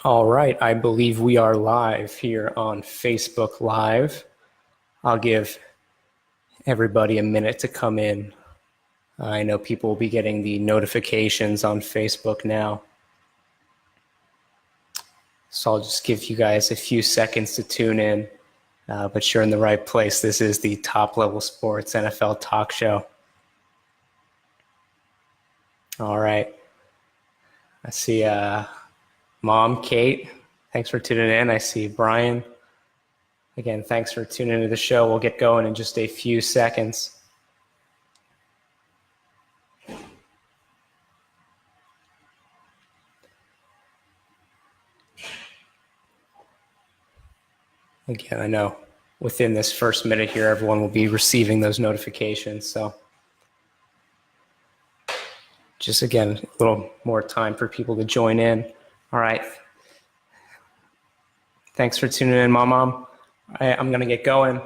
All right, I believe we are live here on Facebook Live. I'll give everybody a minute to come in. I know people will be getting the notifications on Facebook now. So I'll just give you guys a few seconds to tune in, but you're in the right place. This is the Top Level Sports NFL Talk Show. All right. I see Mom, Kate, thanks for tuning in. I see Brian. Again, thanks for tuning into the show. We'll get going in just a few seconds. Again, I know within this first minute here, everyone will be receiving those notifications. So just again, a little more time for people to join in. All right. Thanks for tuning in, Mom. I'm going to get going.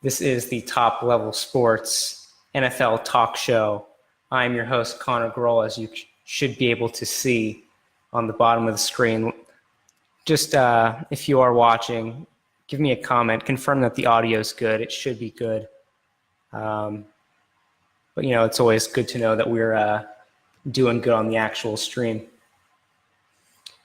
This is the Top Level Sports NFL Talk Show. I'm your host, Connor Groel, as you should be able to see on the bottom of the screen. Just if you are watching, give me a comment. Confirm that the audio is good. It should be good. But, it's always good to know that we're doing good on the actual stream.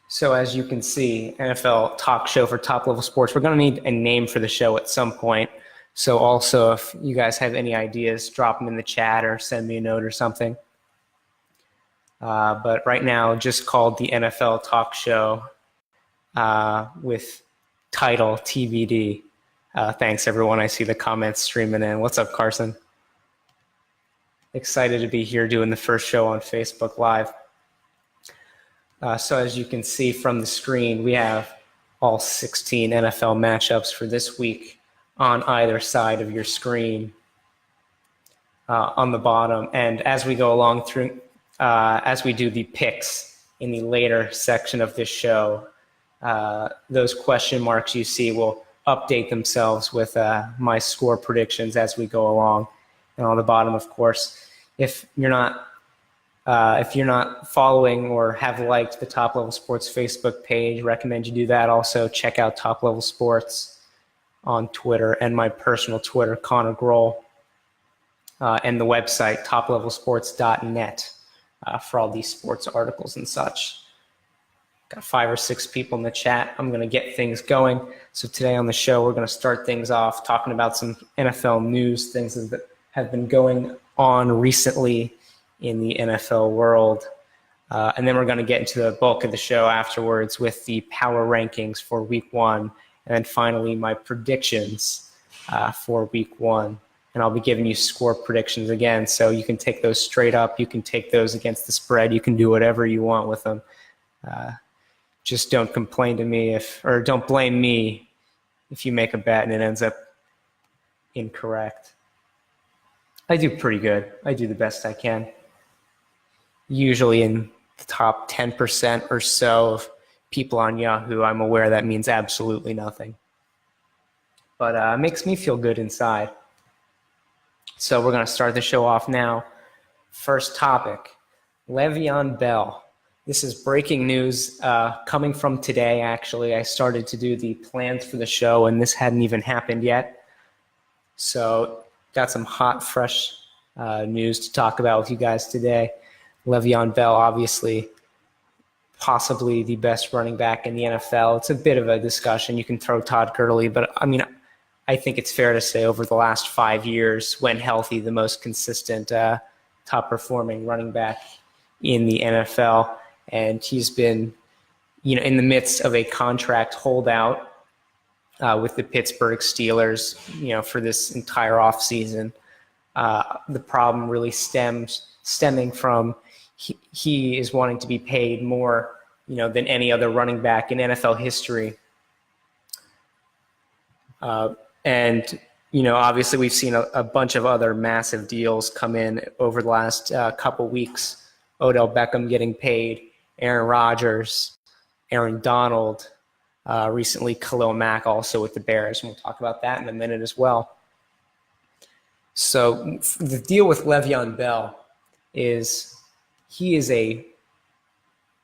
So as you can see, NFL Talk Show for Top Level Sports. We're going to need a name for the show at some point. So also, if you guys have any ideas, drop them in the chat or send me a note or something. But right now, just called the NFL Talk Show with title TBD. Thanks, everyone. I see the comments streaming in. What's up, Carson? Excited to be here doing the first show on Facebook Live. So as you can see from the screen, we have all 16 NFL matchups for this week on either side of your screen on the bottom. And as we go along through, as we do the picks in the later section of this show, those question marks you see will update themselves with my score predictions as we go along. And on the bottom, of course, if you're not following or have liked the Top Level Sports Facebook page, recommend you do that. Also, check out Top Level Sports on Twitter and my personal Twitter, Connor Groel, and the website, toplevelsports.net, for all these sports articles and such. Got 5 or 6 people in the chat. I'm going to get things going. So today on the show, we're going to start things off talking about some NFL news, things that have been going on recently in the NFL world. And then we're going to get into the bulk of the show afterwards with the power rankings for week 1. And then finally, my predictions for week 1. And I'll be giving you score predictions again. So you can take those straight up. You can take those against the spread. You can do whatever you want with them. Just don't complain to me or don't blame me if you make a bet and it ends up incorrect. I do pretty good. I do the best I can. Usually in the top 10% or so of people on Yahoo, I'm aware that means absolutely nothing. But it makes me feel good inside. So we're going to start the show off now. First topic, LeVeon Bell. This is breaking news coming from today, actually. I started to do the plans for the show, and this hadn't even happened yet. So got some hot, fresh news to talk about with you guys today. LeVeon Bell, obviously, possibly the best running back in the NFL. It's a bit of a discussion. You can throw Todd Gurley, but I think it's fair to say over the last 5 years, when healthy, the most consistent, top-performing running back in the NFL. And he's been, in the midst of a contract holdout with the Pittsburgh Steelers, for this entire offseason. The problem really stemming from he is wanting to be paid more, than any other running back in NFL history. And obviously we've seen a bunch of other massive deals come in over the last couple weeks. Odell Beckham getting paid, Aaron Rodgers, Aaron Donald, recently Khalil Mack also with the Bears, and we'll talk about that in a minute as well. So the deal with LeVeon Bell is he is a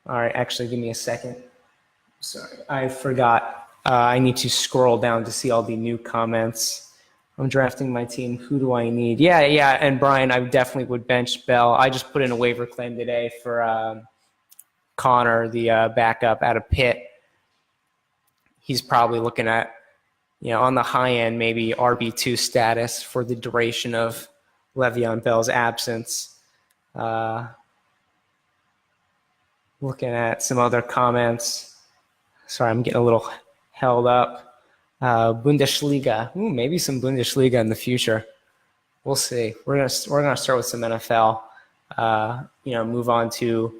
All right, actually, give me a second. Sorry, I forgot. I need to scroll down to see all the new comments. I'm drafting my team. Who do I need? Yeah. And Brian, I definitely would bench Bell. I just put in a waiver claim today for Connor, the backup out of Pitt. He's probably looking at, on the high end, maybe RB2 status for the duration of LeVeon Bell's absence. Looking at some other comments. Sorry, I'm getting a little held up. Bundesliga. Maybe some Bundesliga in the future. We'll see. We're gonna start with some NFL. Move on to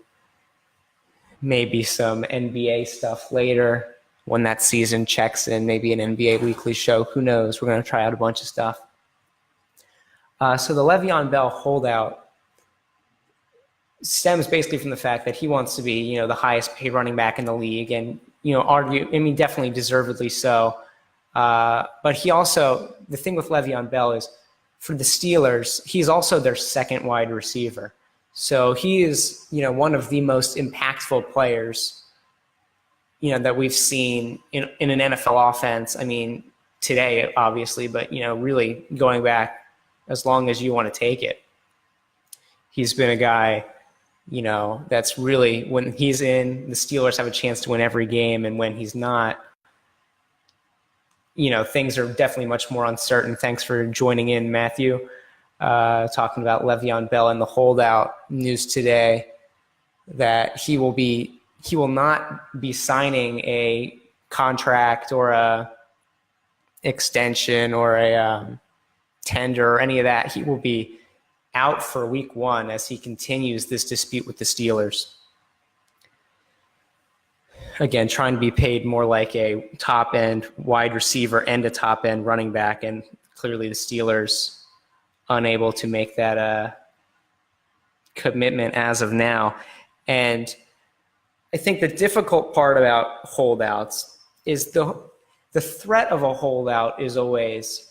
maybe some NBA stuff later when that season checks in. Maybe an NBA weekly show. Who knows? We're gonna try out a bunch of stuff. So the LeVeon Bell holdout stems basically from the fact that he wants to be, the highest paid running back in the league, and definitely deservedly so. But he also, the thing with LeVeon Bell is, for the Steelers, he's also their second wide receiver. So he is, one of the most impactful players, that we've seen in an NFL offense. I mean, today, obviously, but, really going back as long as you want to take it. He's been a guy, that's really, when he's in, the Steelers have a chance to win every game. And when he's not, things are definitely much more uncertain. Thanks for joining in, Matthew. Talking about LeVeon Bell and the holdout news today, that he will not be signing a contract or a extension or a tender or any of that. He will be out for week 1 as he continues this dispute with the Steelers. Again, trying to be paid more like a top-end wide receiver and a top-end running back, and clearly the Steelers unable to make that commitment as of now. And I think the difficult part about holdouts is the threat of a holdout is always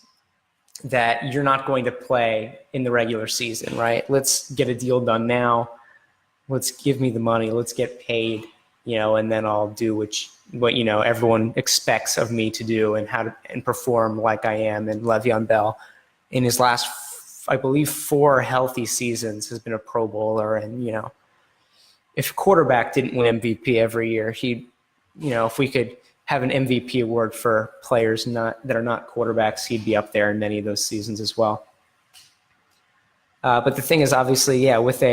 that you're not going to play in the regular season, right? Let's get a deal done now. Let's give me the money. Let's get paid. And then I'll do what everyone expects of me to do and perform like I am. And Le'Veon Bell, in his last, I believe, 4 healthy seasons, has been a Pro Bowler. And if a quarterback didn't win MVP every year, if we could have an MVP award for players that are not quarterbacks, he'd be up there in many of those seasons as well. But the thing is, obviously, with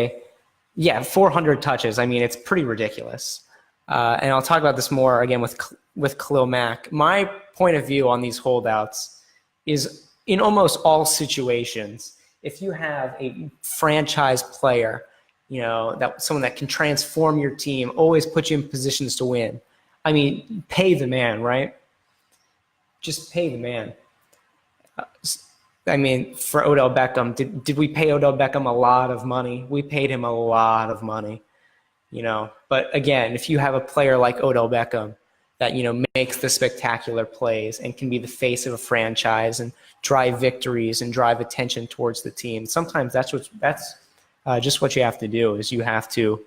400 touches. I mean, it's pretty ridiculous. And I'll talk about this more again with Khalil Mack. My point of view on these holdouts is, in almost all situations, if you have a franchise player, that someone that can transform your team, always put you in positions to win. I mean, pay the man, right? Just pay the man. I mean, for Odell Beckham, did we pay Odell Beckham a lot of money? We paid him a lot of money. But again, if you have a player like Odell Beckham that, makes the spectacular plays and can be the face of a franchise and drive victories and drive attention towards the team, sometimes that's just what you have to do, is you have to,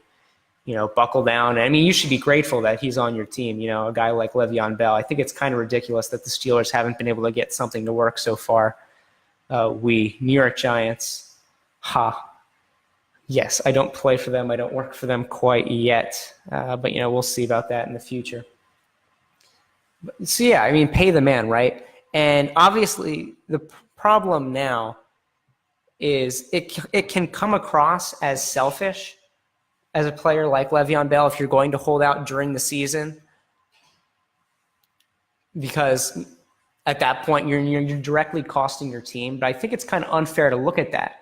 buckle down. I mean, you should be grateful that he's on your team, a guy like Le'Veon Bell. I think it's kind of ridiculous that the Steelers haven't been able to get something to work so far. New York Giants, yes, I don't play for them. I don't work for them quite yet. But, we'll see about that in the future. So, I mean, pay the man, right? And obviously the problem now is it can come across as selfish as a player like Le'Veon Bell if you're going to hold out during the season, because at that point you're directly costing your team. But I think it's kind of unfair to look at that.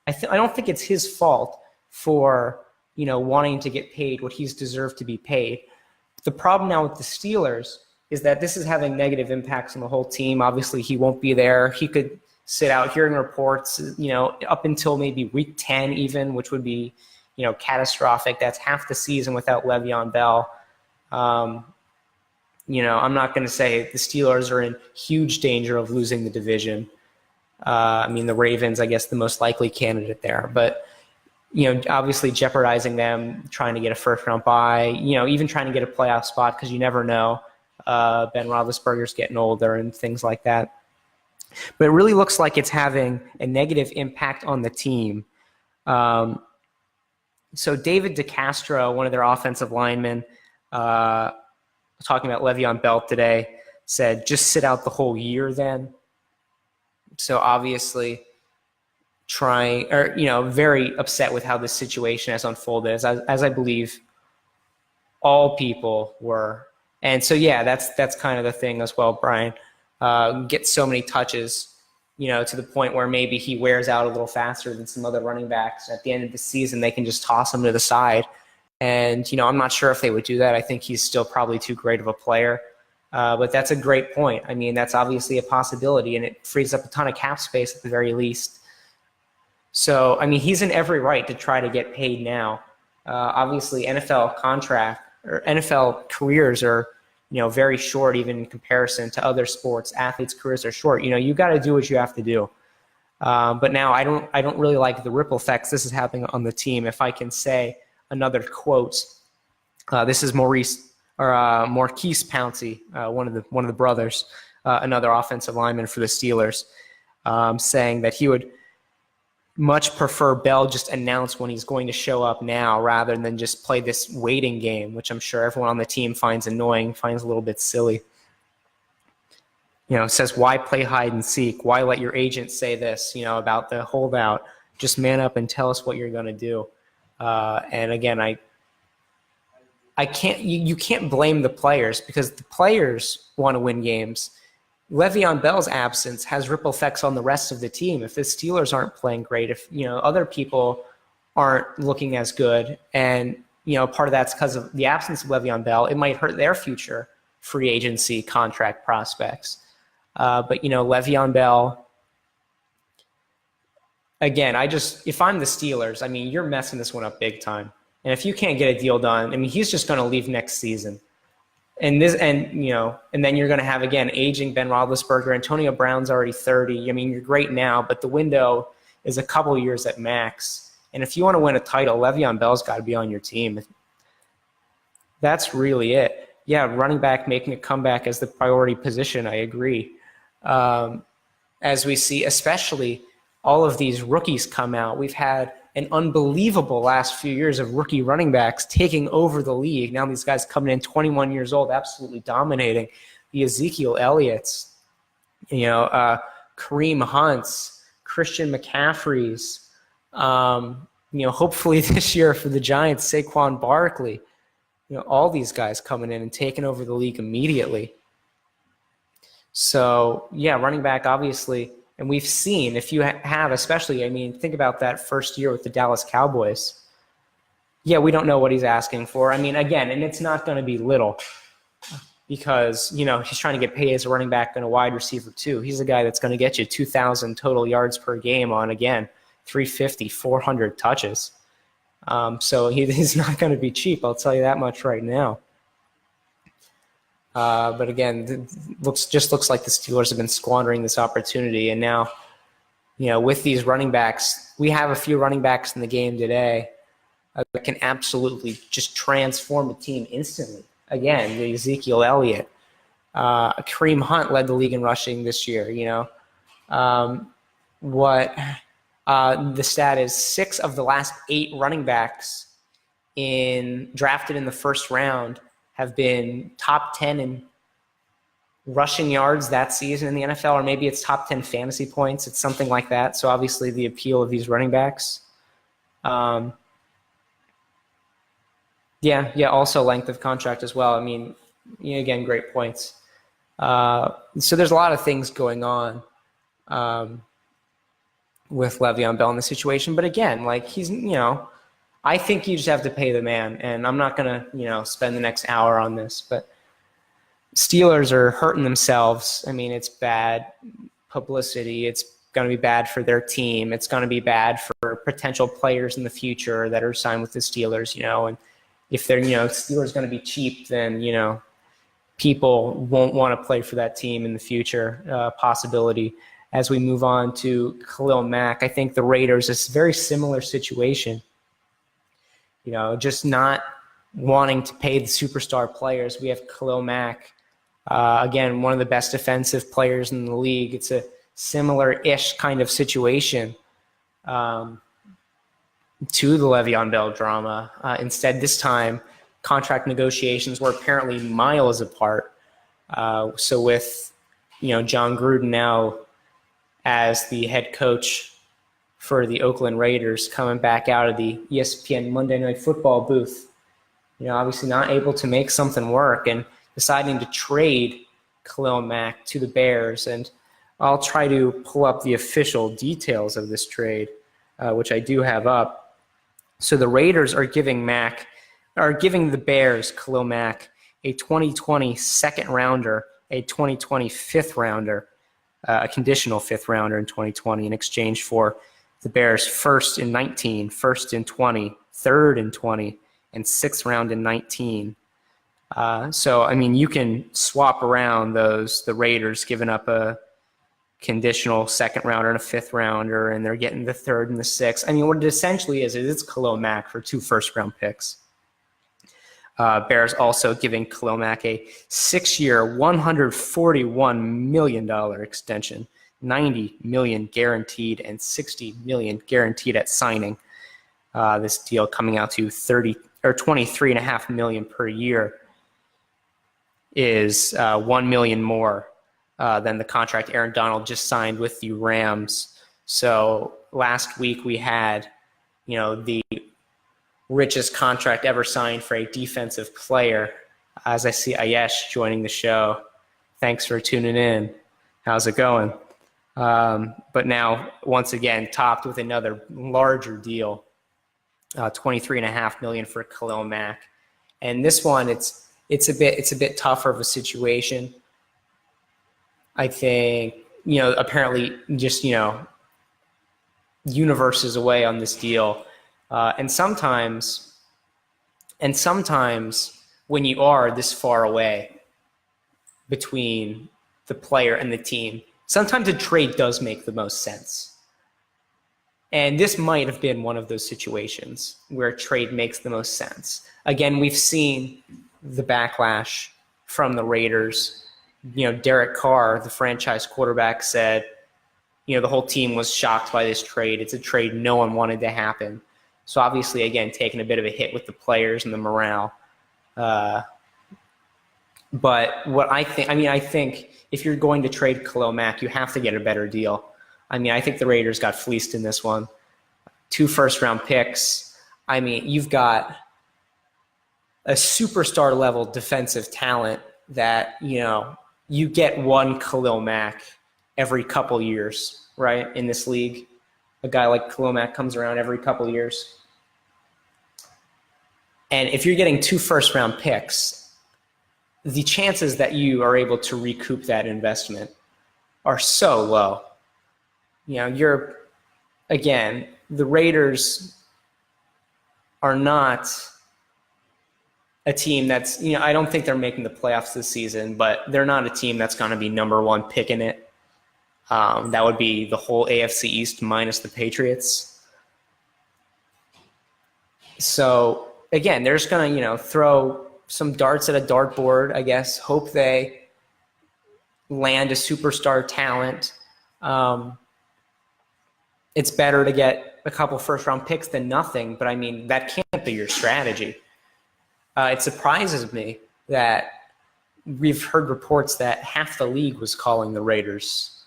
I don't think it's his fault for, wanting to get paid what he's deserved to be paid. The problem now with the Steelers is that this is having negative impacts on the whole team. Obviously, he won't be there. He could sit out, hearing reports, up until maybe week 10 even, which would be, catastrophic. That's half the season without Le'Veon Bell. I'm not going to say the Steelers are in huge danger of losing the division. The Ravens, I guess, the most likely candidate there. But, obviously jeopardizing them trying to get a first-round bye, even trying to get a playoff spot because you never know. Ben Roethlisberger's getting older and things like that. But it really looks like it's having a negative impact on the team. So David DeCastro, one of their offensive linemen, talking about LeVeon Bell today, said, just sit out the whole year then. So obviously very upset with how this situation has unfolded, as I believe all people were. And so, yeah, that's kind of the thing as well, Brian. Get so many touches, to the point where maybe he wears out a little faster than some other running backs. At the end of the season, they can just toss him to the side. And, I'm not sure if they would do that. I think he's still probably too great of a player. But that's a great point. I mean, that's obviously a possibility, and it frees up a ton of cap space at the very least. So, I mean, he's in every right to try to get paid now. Obviously, NFL careers are, very short, even in comparison to other sports. Athletes' careers are short. You got to do what you have to do. But now I don't really like the ripple effects this is having on the team. If I can say another quote, this is Maurkice Pouncey, one of the brothers, another offensive lineman for the Steelers, saying that he would much prefer Bell just announce when he's going to show up now rather than just play this waiting game, which I'm sure everyone on the team finds annoying, finds a little bit silly. Says, why play hide and seek? Why let your agent say this, about the holdout? Just man up and tell us what you're going to do. And again, you can't blame the players because the players want to win games. LeVeon Bell's absence has ripple effects on the rest of the team. If the Steelers aren't playing great, if other people aren't looking as good, and part of that's because of the absence of LeVeon Bell, it might hurt their future free agency contract prospects. But LeVeon Bell, again, if I'm the Steelers, I mean, you're messing this one up big time. And if you can't get a deal done, I mean, he's just going to leave next season. And then you're going to have, again, aging Ben Roethlisberger. Antonio Brown's already 30. I mean, you're great now, but the window is a couple years at max. And if you want to win a title, LeVeon Bell's got to be on your team. That's really it. Yeah, running back making a comeback as the priority position, I agree. As we see, especially all of these rookies come out. We've had an unbelievable last few years of rookie running backs taking over the league. Now these guys coming in 21 years old, absolutely dominating. The Ezekiel Elliott's, Kareem Hunt's, Christian McCaffrey's, hopefully this year for the Giants, Saquon Barkley, all these guys coming in and taking over the league immediately. So, yeah, running back, obviously. And we've seen, if you have, especially, I mean, think about that first year with the Dallas Cowboys. Yeah, we don't know what he's asking for. I mean, again, and it's not going to be little because, he's trying to get paid as a running back and a wide receiver too. He's a guy that's going to get you 2,000 total yards per game on, again, 350, 400 touches. So he's not going to be cheap, I'll tell you that much right now. But again, looks like the Steelers have been squandering this opportunity. And now, with these running backs, we have a few running backs in the game today that can absolutely just transform a team instantly. Again, the Ezekiel Elliott, Kareem Hunt led the league in rushing this year. The stat is 6 of the last 8 running backs drafted in the first round have been top 10 in rushing yards that season in the NFL, or maybe it's top 10 fantasy points. It's something like that. So obviously the appeal of these running backs. Also length of contract as well. I mean, again, great points. So there's a lot of things going on with LeVeon Bell in the situation. But again, he's, I think you just have to pay the man, and I'm not going to, spend the next hour on this, but Steelers are hurting themselves. I mean, it's bad publicity. It's going to be bad for their team. It's going to be bad for potential players in the future that are signed with the Steelers, and if they're, Steelers going to be cheap, then, people won't want to play for that team in the future, possibility. As we move on to Khalil Mack, I think the Raiders is a very similar situation. just not wanting to pay the superstar players. We have Khalil Mack, again, one of the best defensive players in the league. It's a similar-ish kind of situation to the LeVeon Bell drama. Instead, this time, contract negotiations were apparently miles apart. So with, John Gruden now as the head coach for the Oakland Raiders coming back out of the ESPN Monday Night Football booth, obviously not able to make something work and deciding to trade Khalil Mack to the Bears. And I'll try to pull up the official details of this trade, which I do have up. So the Raiders are giving the Bears, Khalil Mack, a 2020 second rounder, a 2020 fifth rounder, a conditional fifth rounder in 2020 in exchange for the Bears' first in 19, first in 20, third in 20, and sixth round in 19. So, you can swap around the Raiders giving up a conditional second rounder and a fifth rounder, and they're getting the third and the sixth. What it essentially is it's Khalil Mack for 2 first-round picks. Bears also giving Khalil Mack a 6-year, $141 million extension, $90 million guaranteed, and $60 million guaranteed at signing. This deal coming out to $23.5 million per year is $1 million more than the contract Aaron Donald just signed with the Rams. So last week we had, the richest contract ever signed for a defensive player. As I see Ayesh joining the show. Thanks for tuning in. How's it going? But now, once again, topped with another larger deal, $23.5 million for Khalil Mack. And this one, it's a bit tougher of a situation. I think, apparently just, universe is away on this deal. And sometimes when you are this far away between the player and the team, sometimes a trade does make the most sense. And this might have been one of those situations where a trade makes the most sense. Again, we've seen the backlash from the Raiders. Derek Carr, the franchise quarterback, said, the whole team was shocked by this trade. It's a trade no one wanted to happen. So obviously, again, taking a bit of a hit with the players and the morale. But what I think if you're going to trade Khalil Mack, you have to get a better deal. I think the Raiders got fleeced in this one. 2 first-round picks. You've got a superstar level defensive talent that, you get one Khalil Mack every couple years, right, in this league. A guy like Khalil Mack comes around every couple years. And if you're getting 2 first-round picks, the chances that you are able to recoup that investment are so low. The Raiders are not a team that's, I don't think they're making the playoffs this season, but they're not a team that's going to be number 1 pick in it. That would be the whole AFC East minus the Patriots. So, again, they're just going to, throw some darts at a dartboard, I guess, hope they land a superstar talent. It's better to get a couple first-round picks than nothing, but, that can't be your strategy. It surprises me that we've heard reports that half the league was calling the Raiders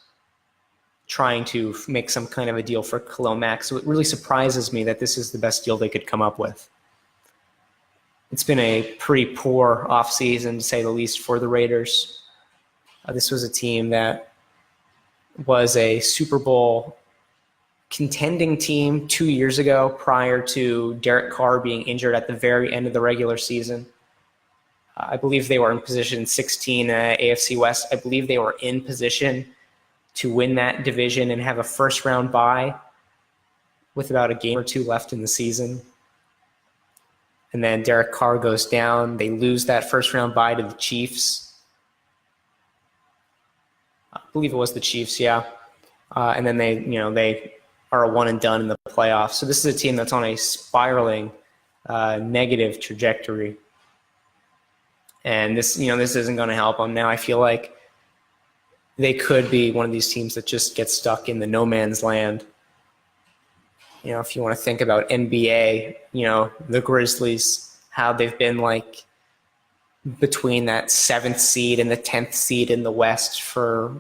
trying to make some kind of a deal for Khalil Mack. So it really surprises me that this is the best deal they could come up with. It's been a pretty poor offseason, to say the least, for the Raiders. This was a team that was a Super Bowl contending team 2 years ago prior to Derek Carr being injured at the very end of the regular season. I believe they were in position 16 AFC West. I believe they were in position to win that division and have a first-round bye with about a game or 2 left in the season. And then Derek Carr goes down. They lose that first-round bye to the Chiefs. I believe it was the Chiefs, yeah. And then they are a one and done in the playoffs. So this is a team that's on a spiraling negative trajectory. And this isn't going to help them. Now I feel like they could be one of these teams that just gets stuck in the no man's land. If you want to think about NBA, the Grizzlies, how they've been like between that 7th seed and the 10th seed in the West for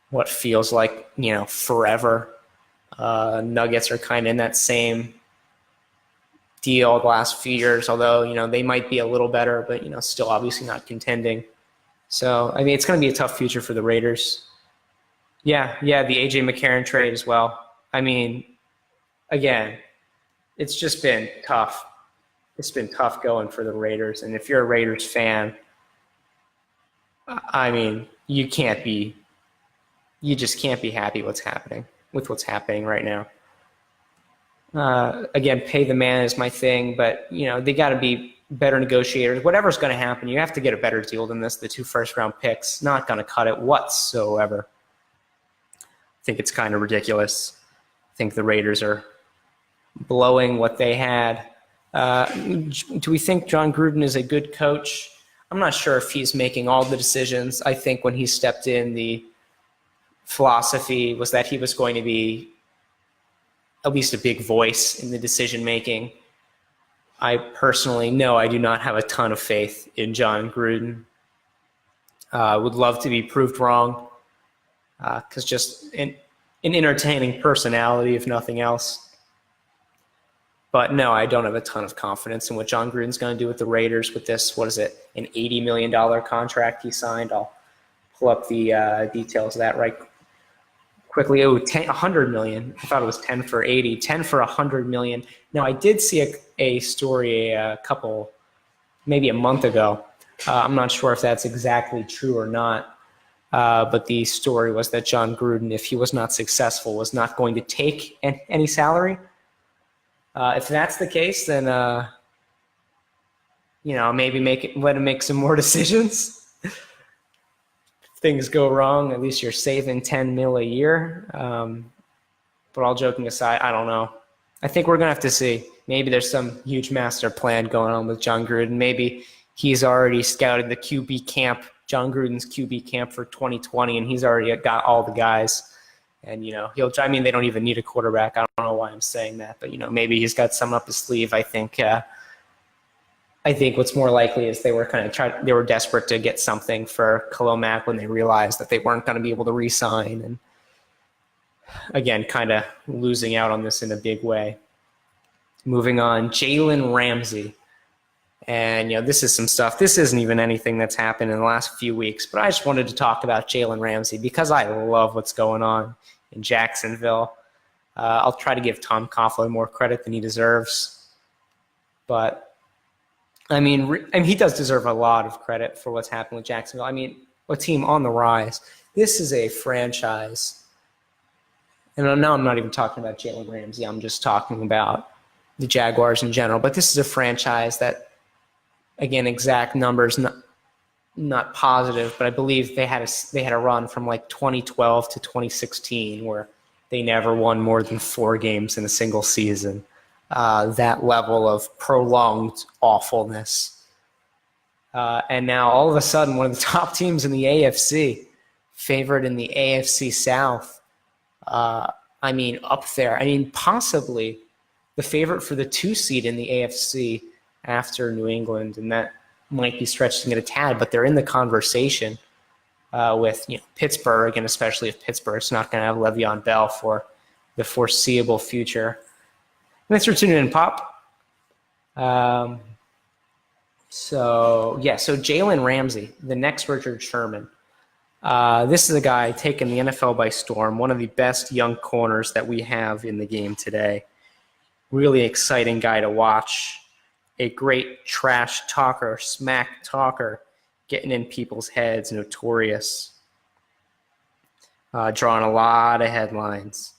what feels like, forever. Nuggets are kind of in that same deal the last few years, although, they might be a little better, but, still obviously not contending. So, it's going to be a tough future for the Raiders. Yeah, the A.J. McCarron trade as well. Again, it's just been tough. It's been tough going for the Raiders. And if you're a Raiders fan, you just can't be happy with what's happening right now. Again, pay the man is my thing, but, they got to be better negotiators. Whatever's going to happen, you have to get a better deal than this. The 2 first-round picks, not going to cut it whatsoever. I think it's kind of ridiculous. I think the Raiders are blowing what they had. Do we think John Gruden is a good coach? I'm not sure if he's making all the decisions. I think when he stepped in, the philosophy was that he was going to be at least a big voice in the decision-making. I personally, I do not have a ton of faith in John Gruden. Would love to be proved wrong, because just an entertaining personality, if nothing else. But no, I don't have a ton of confidence in what John Gruden's going to do with the Raiders with this, an $80 million contract he signed. I'll pull up the details of that right quickly. $100 million. I thought it was 10 for 80, 10 for $100 million. Now, I did see a story maybe a month ago. I'm not sure if that's exactly true or not. But the story was that John Gruden, if he was not successful, was not going to take any salary. If that's the case, then maybe let him make some more decisions. If things go wrong, at least you're saving $10 million a year. But all joking aside, I don't know. I think we're gonna have to see. Maybe there's some huge master plan going on with John Gruden. Maybe he's already scouted the QB camp, John Gruden's QB camp for 2020, and he's already got all the guys. And, they don't even need a quarterback. I don't know why I'm saying that, but, maybe he's got some up his sleeve. I think what's more likely is they were desperate to get something for Khalil Mack when they realized that they weren't going to be able to re-sign. And again, kind of losing out on this in a big way. Moving on, Jalen Ramsey. And, this is some stuff. This isn't even anything that's happened in the last few weeks, but I just wanted to talk about Jalen Ramsey because I love what's going on in Jacksonville. I'll try to give Tom Coughlin more credit than he deserves. But, he does deserve a lot of credit for what's happened with Jacksonville. A team on the rise. This is a franchise. And now I'm not even talking about Jalen Ramsey. I'm just talking about the Jaguars in general. But this is a franchise that, again, exact numbers, not positive, but I believe they had a run from like 2012 to 2016 where they never won more than 4 games in a single season. That level of prolonged awfulness. And now all of a sudden, one of the top teams in the AFC, favored in the AFC South, up there. Possibly the favorite for the 2 seed in the AFC after New England, and that might be stretching it a tad, but they're in the conversation with Pittsburgh, and especially if Pittsburgh's not going to have LeVeon Bell for the foreseeable future. Thanks for tuning in, Pop. So Jalen Ramsey, the next Richard Sherman. This is a guy taking the NFL by storm, one of the best young corners that we have in the game today. Really exciting guy to watch. A great trash talker, smack talker, getting in people's heads, notorious. Drawing a lot of headlines.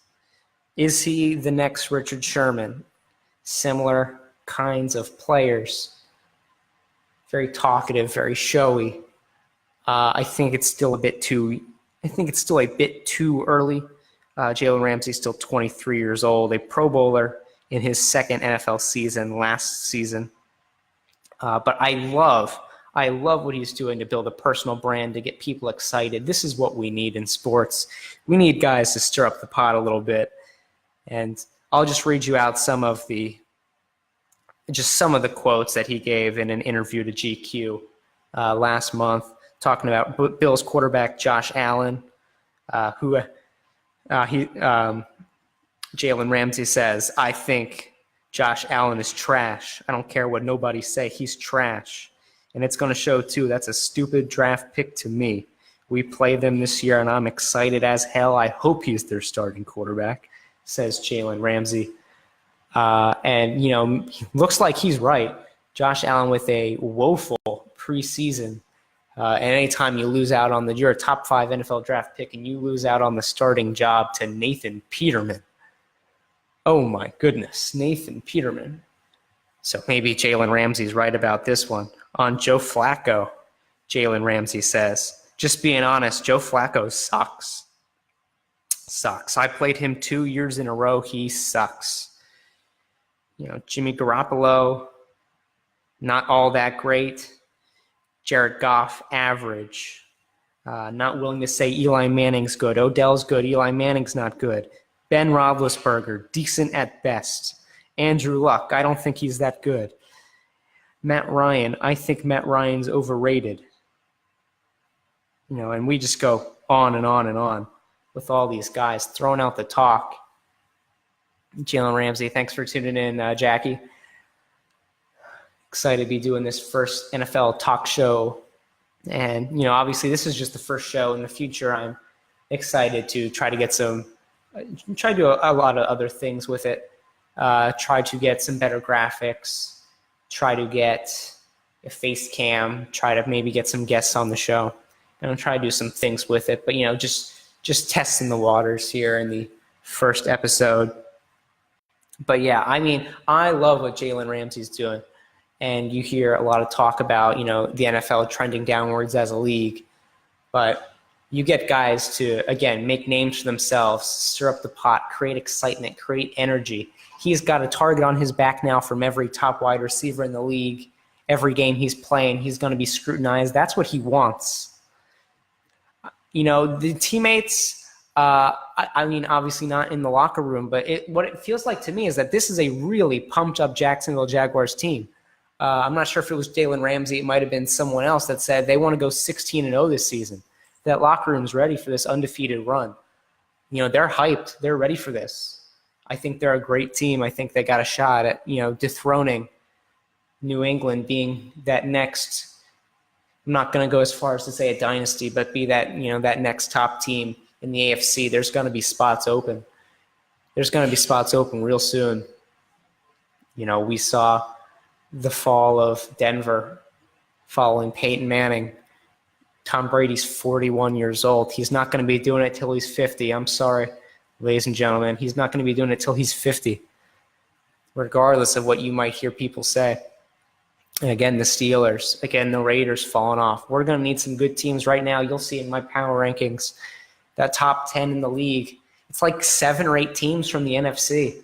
Is he the next Richard Sherman? Similar kinds of players. Very talkative, very showy. I think it's still a bit too early. Jalen Ramsey's still 23 years old, a Pro Bowler in his second NFL season last season. But I love what he's doing to build a personal brand, to get people excited. This is what we need in sports. We need guys to stir up the pot a little bit. And I'll just read you out some of the quotes that he gave in an interview to GQ last month, talking about Bills quarterback Josh Allen, Jalen Ramsey says, "I think Josh Allen is trash. I don't care what nobody say. He's trash. And it's going to show, too. That's a stupid draft pick to me. We play them this year, and I'm excited as hell. I hope he's their starting quarterback," says Jalen Ramsey. And, looks like he's right. Josh Allen with a woeful preseason. And anytime you lose out on you're a top 5 NFL draft pick and you lose out on the starting job to Nathan Peterman. Oh, my goodness, Nathan Peterman. So maybe Jalen Ramsey's right about this one. On Joe Flacco, Jalen Ramsey says, "Just being honest, Joe Flacco sucks. I played him 2 years in a row. He sucks. Jimmy Garoppolo, not all that great. Jared Goff, average. Not willing to say Eli Manning's good. Odell's good. Eli Manning's not good. Ben Roethlisberger, decent at best. Andrew Luck, I don't think he's that good. Matt Ryan, I think Matt Ryan's overrated." And we just go on and on and on with all these guys throwing out the talk. Jalen Ramsey, thanks for tuning in, Jackie. Excited to be doing this first NFL talk show. And, obviously this is just the first show. In the future, I'm excited to try to do a lot of other things with it. Try to get some better graphics, try to get a face cam, try to maybe get some guests on the show. And I'll try to do some things with it. But, just testing the waters here in the first episode. But, yeah, I love what Jalen Ramsey's doing. And you hear a lot of talk about, the NFL trending downwards as a league. But you get guys to, again, make names for themselves, stir up the pot, create excitement, create energy. He's got a target on his back now from every top wide receiver in the league. Every game he's playing, he's going to be scrutinized. That's what he wants. The teammates, obviously not in the locker room, but what it feels like to me is that this is a really pumped up Jacksonville Jaguars team. I'm not sure if it was Jalen Ramsey. It might have been someone else that said they want to go 16-0 this season. That locker room's ready for this undefeated run. They're hyped. They're ready for this. I think they're a great team. I think they got a shot at, dethroning New England, being that next, I'm not going to go as far as to say a dynasty, but be that, that next top team in the AFC. There's going to be spots open. There's going to be spots open real soon. We saw the fall of Denver following Peyton Manning. Tom Brady's 41 years old. He's not going to be doing it till he's 50. I'm sorry, ladies and gentlemen. He's not going to be doing it till he's 50, regardless of what you might hear people say. And again, the Steelers, again, the Raiders falling off. We're going to need some good teams right now. You'll see in my power rankings, that top 10 in the league, it's like 7 or 8 teams from the NFC.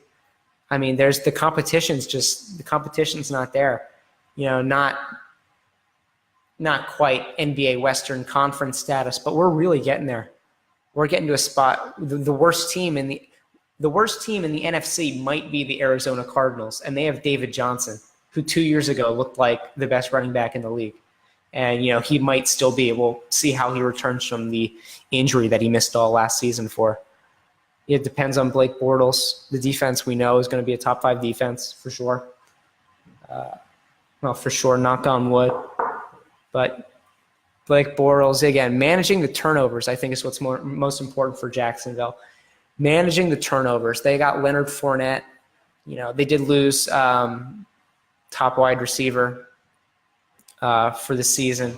There's the competition's not there. Not quite NBA Western Conference status, but we're really getting there. We're getting to a spot. The worst team in the NFC might be the Arizona Cardinals, and they have David Johnson, who 2 years ago looked like the best running back in the league. And, he might still be. We'll see how he returns from the injury that he missed all last season for. It depends on Blake Bortles. The defense we know is going to be a top 5 defense for sure. For sure, knock on wood. But Blake Bortles, again, managing the turnovers, I think is what's most important for Jacksonville. Managing the turnovers. They got Leonard Fournette. They did lose top wide receiver for the season.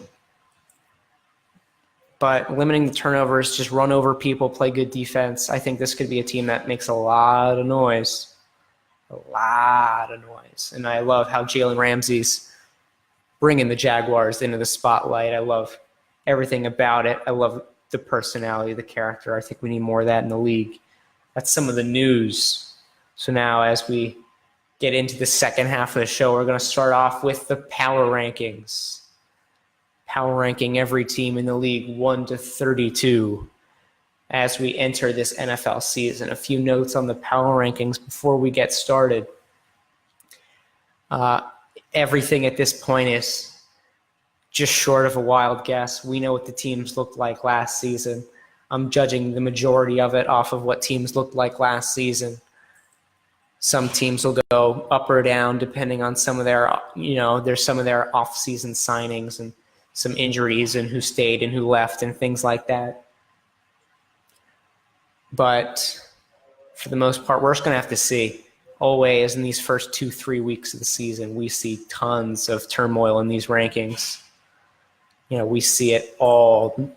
But limiting the turnovers, just run over people, play good defense. I think this could be a team that makes a lot of noise. A lot of noise. And I love how Jalen Ramsey's bringing the Jaguars into the spotlight. I love everything about it. I love the personality, the character. I think we need more of that in the league. That's some of the news. So now as we get into the second half of the show. We're going to start off with the power rankings. Power ranking every team in the league 1 to 32 as we enter this NFL season. A few notes on the power rankings before we get started. Everything at this point is just short of a wild guess. We know what the teams looked like last season. I'm judging the majority of it off of what teams looked like last season. Some teams will go up or down depending on some of their, there's some of their off-season signings and some injuries and who stayed and who left and things like that. But for the most part, we're just going to have to see. Always in these first 2-3 weeks of the season, we see tons of turmoil in these rankings. We see it all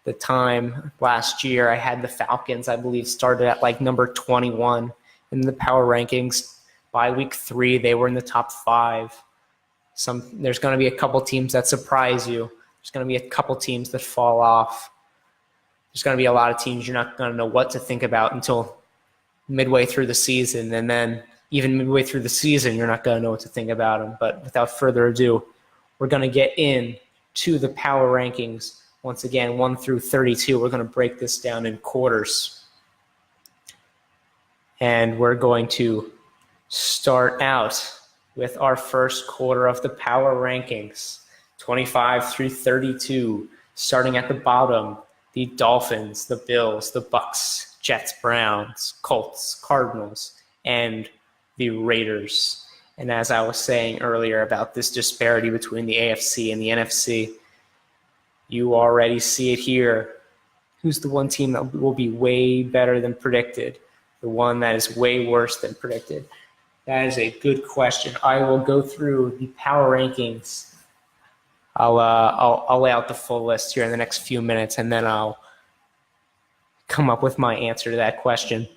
the time. Last year, I had the Falcons, I believe, started at like number 21 in the power rankings. By week 3, they were in the top 5. There's going to be a couple teams that surprise you. There's going to be a couple teams that fall off. There's going to be a lot of teams you're not going to know what to think about until midway through the season. And then even midway through the season, you're not going to know what to think about them. But without further ado, we're going to get into the power rankings. Once again, 1 through 32, we're going to break this down in quarters. And we're going to start out with our first quarter of the power rankings, 25 through 32, starting at the bottom, the Dolphins, the Bills, the Bucks, Jets, Browns, Colts, Cardinals, and the Raiders. And as I was saying earlier about this disparity between the AFC and the NFC, you already see it here. Who's the one team that will be way better than predicted? The one that is way worse than predicted? That is a good question. I will go through the power rankings. I'll lay out the full list here in the next few minutes, and then I'll come up with my answer to that question.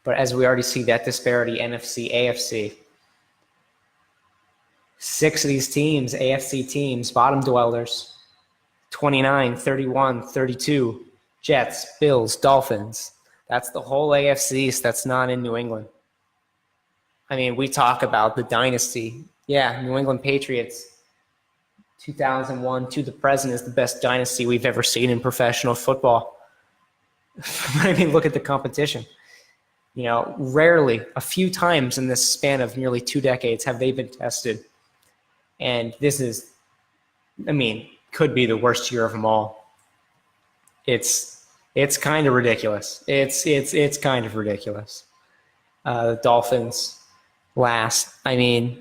But as we already see that disparity, NFC, AFC, 6 of these teams, AFC teams, bottom dwellers, 29, 31, 32, Jets, Bills, Dolphins. That's the whole AFC East that's not in New England. I mean, we talk about the dynasty. Yeah, New England Patriots, 2001 to the present, is the best dynasty we've ever seen in professional football. I mean, look at the competition. Rarely, a few times in this span of nearly 2 decades have they been tested. And this is, could be the worst year of them all. It's kind of ridiculous. It's kind of ridiculous. The Dolphins last. There's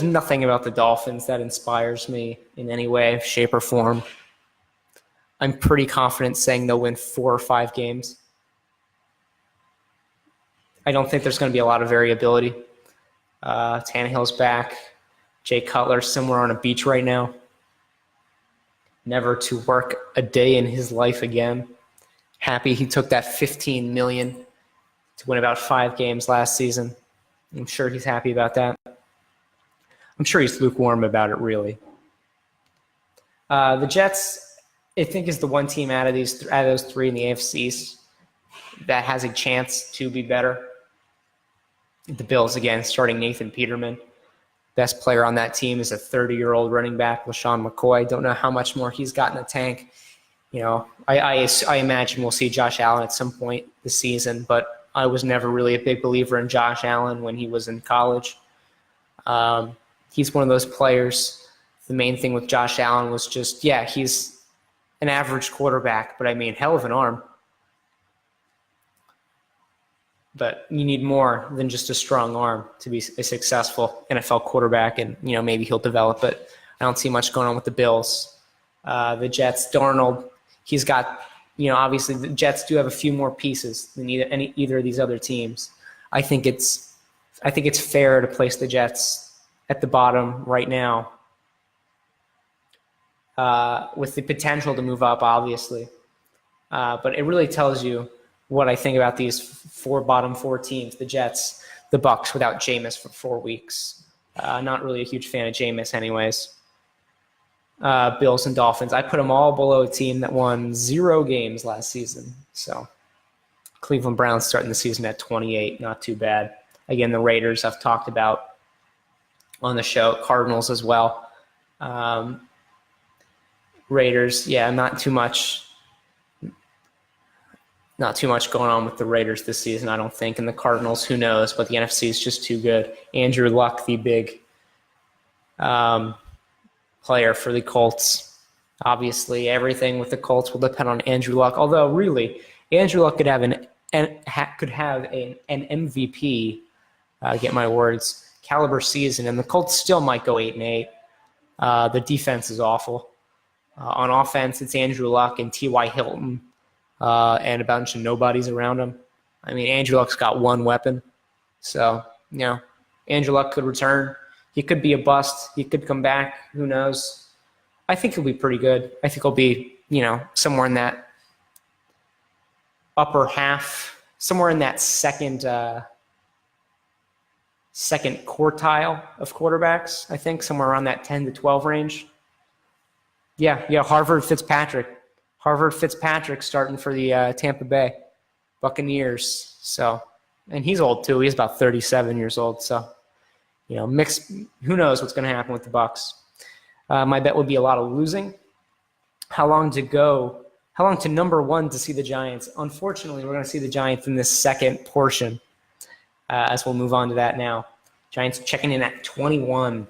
nothing about the Dolphins that inspires me in any way, shape, or form. I'm pretty confident saying they'll win 4 or 5 games. I don't think there's going to be a lot of variability. Tannehill's back. Jay Cutler's somewhere on a beach right now, never to work a day in his life again. Happy he took that $15 million to win about 5 games last season. I'm sure he's happy about that. I'm sure he's lukewarm about it, really. The Jets, I think, is the one team out of those 3 in the AFC East that has a chance to be better. The Bills, again, starting Nathan Peterman. Best player on that team is a 30-year-old running back, LaShawn McCoy. Don't know how much more he's got in the tank. I imagine we'll see Josh Allen at some point this season, but I was never really a big believer in Josh Allen when he was in college. He's one of those players. The main thing with Josh Allen was just, he's an average quarterback, but hell of an arm. But you need more than just a strong arm to be a successful NFL quarterback, and maybe he'll develop it. I don't see much going on with the Bills. The Jets, Darnold, he's got, obviously the Jets do have a few more pieces than either of these other teams. I think it's fair to place the Jets at the bottom right now, with the potential to move up, obviously. But it really tells you what I think about these bottom four teams: the Jets, the Bucks without Jameis for 4 weeks. Not really a huge fan of Jameis anyways. Bills and Dolphins. I put them all below a team that won 0 games last season. So Cleveland Browns starting the season at 28, not too bad. Again, the Raiders I've talked about on the show, Cardinals as well. Raiders, not too much going on with the Raiders this season, I don't think. And the Cardinals, who knows? But the NFC is just too good. Andrew Luck, the big player for the Colts. Obviously, everything with the Colts will depend on Andrew Luck. Although, really, Andrew Luck could have an MVP, get my words, caliber season, and the Colts still might go 8-8. The defense is awful. On offense, it's Andrew Luck and T.Y. Hilton and a bunch of nobodies around him. I mean, Andrew Luck's got one weapon. So, Andrew Luck could return. He could be a bust. He could come back. Who knows? I think he'll be pretty good. I think he'll be, somewhere in that upper half, somewhere in that second quartile of quarterbacks, I think, somewhere around that 10 to 12 range. Yeah, Harvard Fitzpatrick starting for the Tampa Bay Buccaneers. So, and he's old too. He's about 37 years old. So, mixed. Who knows what's going to happen with the Bucs? My bet would be a lot of losing. How long to number one to see the Giants? Unfortunately, we're going to see the Giants in this second portion, as we'll move on to that now. Giants checking in at 21.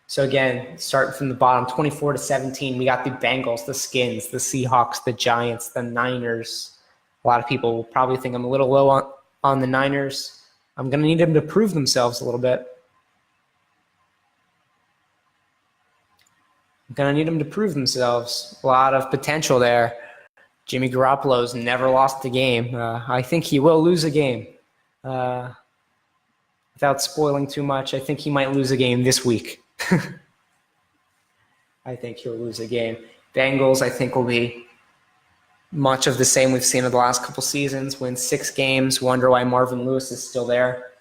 So again, starting from the bottom, 24-17, we got the Bengals, the Skins, the Seahawks, the Giants, the Niners. A lot of people will probably think I'm a little low on the Niners. I'm going to need them to prove themselves a little bit. A lot of potential there. Jimmy Garoppolo's never lost a game. I think he will lose a game. Without spoiling too much, I think he might lose a game this week. I think he'll lose a game. Bengals, I think, will be much of the same we've seen in the last couple seasons. Win 6 games. Wonder why Marvin Lewis is still there.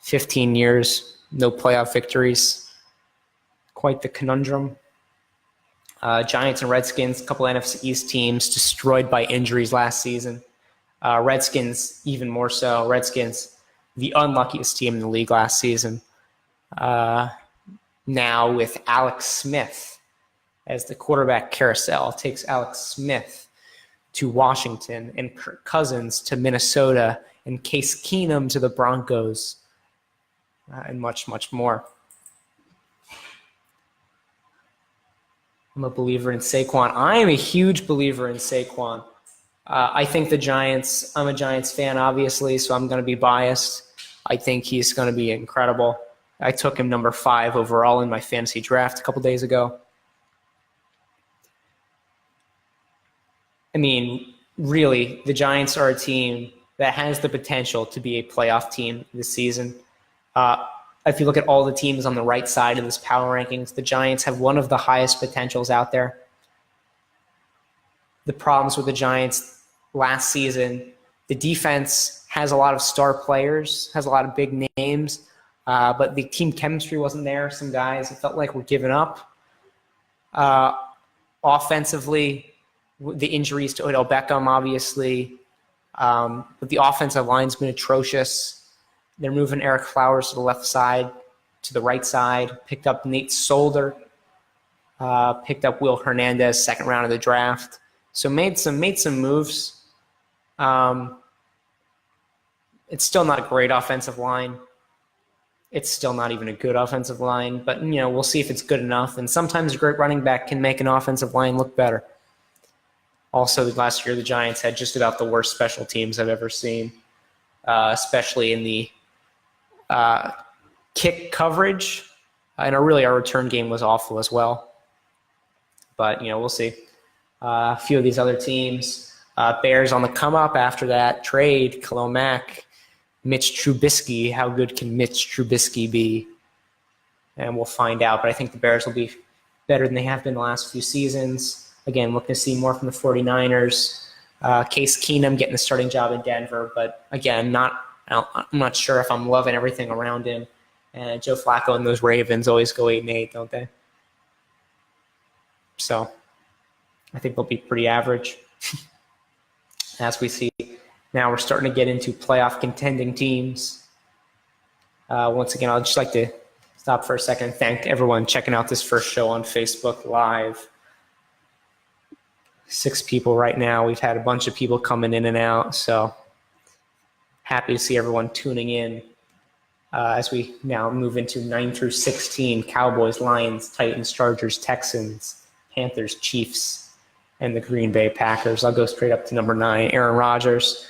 15 years, no playoff victories. Quite the conundrum. Giants and Redskins, a couple NFC East teams destroyed by injuries last season. Redskins, even more so. Redskins, the unluckiest team in the league last season. Now with Alex Smith as the quarterback carousel, takes Alex Smith to Washington and Kirk Cousins to Minnesota and Case Keenum to the Broncos, and much, much more. I'm a believer in Saquon. I am a huge believer in Saquon. I think the Giants, I'm a Giants fan, obviously, so I'm going to be biased. I think he's going to be incredible. I took him number 5 overall in my fantasy draft a couple days ago. I mean, really, the Giants are a team that has the potential to be a playoff team this season. If you look at all the teams on the right side of this power rankings, the Giants have one of the highest potentials out there. The problems with the Giants last season, the defense has a lot of star players, has a lot of big names, but the team chemistry wasn't there. Some guys, it felt like, were giving up. Offensively, the injuries to Odell Beckham, obviously, but the offensive line's been atrocious. They're moving Eric Flowers to the left side, to the right side, picked up Nate Solder, picked up Will Hernandez, second round of the draft. So made some moves. It's still not a great offensive line. It's still not even a good offensive line, but we'll see if it's good enough. And sometimes a great running back can make an offensive line look better. Also, last year the Giants had just about the worst special teams I've ever seen, especially in the kick coverage. And our return game was awful as well. But we'll see. A few of these other teams, Bears on the come up after that trade, Khalil Mack, Mitch Trubisky. How good can Mitch Trubisky be? And we'll find out. But I think the Bears will be better than they have been the last few seasons. Again, looking to see more from the 49ers. Case Keenum getting the starting job in Denver. But again, I'm not sure if I'm loving everything around him. And Joe Flacco and those Ravens always go 8-8, don't they? So I think they'll be pretty average. as we see now we're starting to get into playoff contending teams. Once again, I'd just like to stop for a second and thank everyone checking out this first show on Facebook Live. 6 people right now. We've had a bunch of people coming in and out, so happy to see everyone tuning in as we now move into 9 through 16, Cowboys, Lions, Titans, Chargers, Texans, Panthers, Chiefs, and the Green Bay Packers. I'll go straight up to number 9, Aaron Rodgers.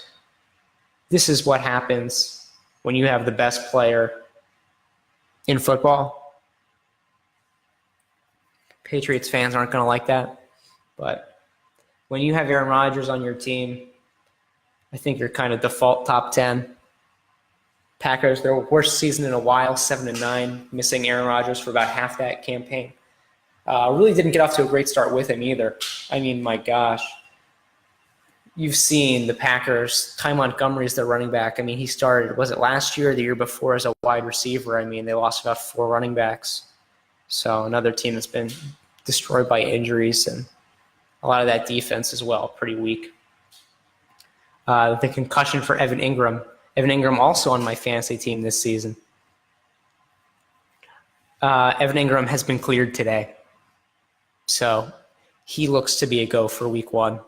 This is what happens when you have the best player in football. Patriots fans aren't going to like that, but when you have Aaron Rodgers on your team, I think you're kind of default top 10. Packers, their worst season in a while, 7-9, missing Aaron Rodgers for about half that campaign. Really didn't get off to a great start with him either. I mean, my gosh. You've seen the Packers. Ty Montgomery's their running back. I mean, he started, was it last year or the year before as a wide receiver? I mean, they lost about 4 running backs. So another team that's been destroyed by injuries, and a lot of that defense as well, pretty weak. The concussion for Evan Ingram. Evan Ingram also on my fantasy team this season. Evan Ingram has been cleared today. So he looks to be a go for week 1.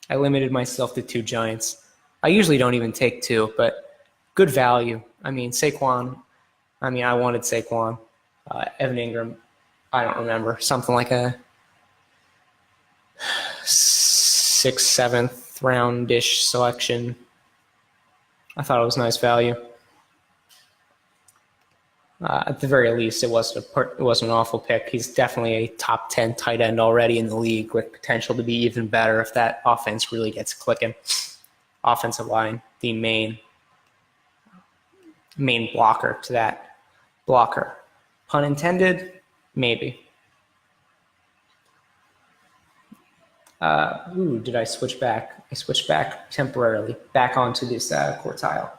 I limited myself to 2 Giants. I usually don't even take 2, but good value. I mean, Saquon. I mean, I wanted Saquon. Evan Ingram, I don't remember. Something like a 6th, 7th round-ish selection. I thought it was nice value. At the very least, it wasn't an awful pick. He's definitely a top 10 tight end already in the league with potential to be even better if that offense really gets clicking. Offensive line, the main blocker to that blocker. Pun intended, maybe. Did I switch back? I switched back temporarily, back onto this quartile.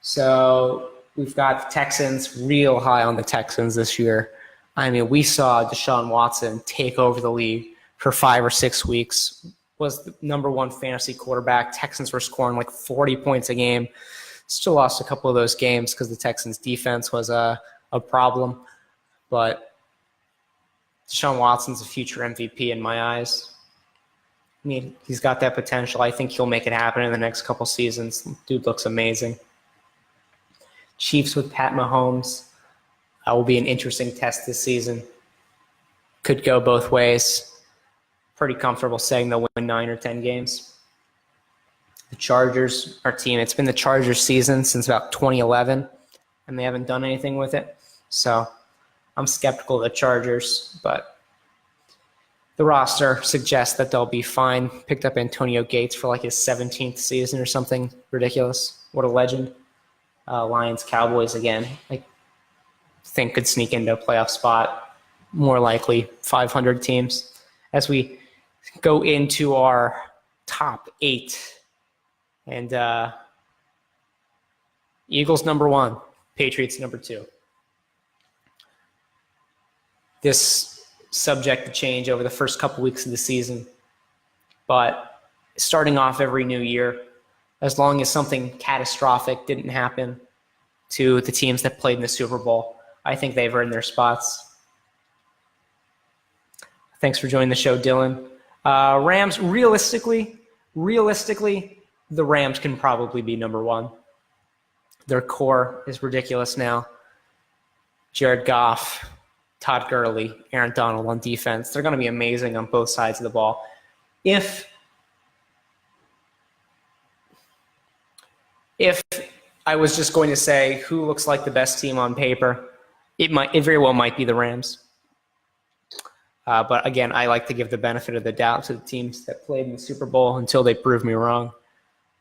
So we've got the Texans, real high on the Texans this year. I mean, we saw Deshaun Watson take over the league for 5 or 6 weeks, was the number 1 fantasy quarterback. Texans were scoring like 40 points a game. Still lost a couple of those games because the Texans' defense was a problem. But Deshaun Watson's a future MVP in my eyes. I mean, he's got that potential. I think he'll make it happen in the next couple seasons. Dude looks amazing. Chiefs with Pat Mahomes will be an interesting test this season. Could go both ways. Pretty comfortable saying they'll win 9 or 10 games. The Chargers, our team, it's been the Chargers season since about 2011, and they haven't done anything with it. So I'm skeptical of the Chargers, but the roster suggests that they'll be fine. Picked up Antonio Gates for like his 17th season or something ridiculous. What a legend. Lions, Cowboys again, I think could sneak into a playoff spot. More likely 500 teams. As we go into our top 8. And Eagles number 1, Patriots number 2. This subject to change over the first couple weeks of the season. But starting off every new year, as long as something catastrophic didn't happen to the teams that played in the Super Bowl, I think they've earned their spots. Thanks for joining the show, Dylan. Rams, realistically, the Rams can probably be number 1. Their core is ridiculous now. Jared Goff, Todd Gurley, Aaron Donald on defense. They're going to be amazing on both sides of the ball. If I was just going to say who looks like the best team on paper, it very well might be the Rams. But again, I like to give the benefit of the doubt to the teams that played in the Super Bowl until they prove me wrong.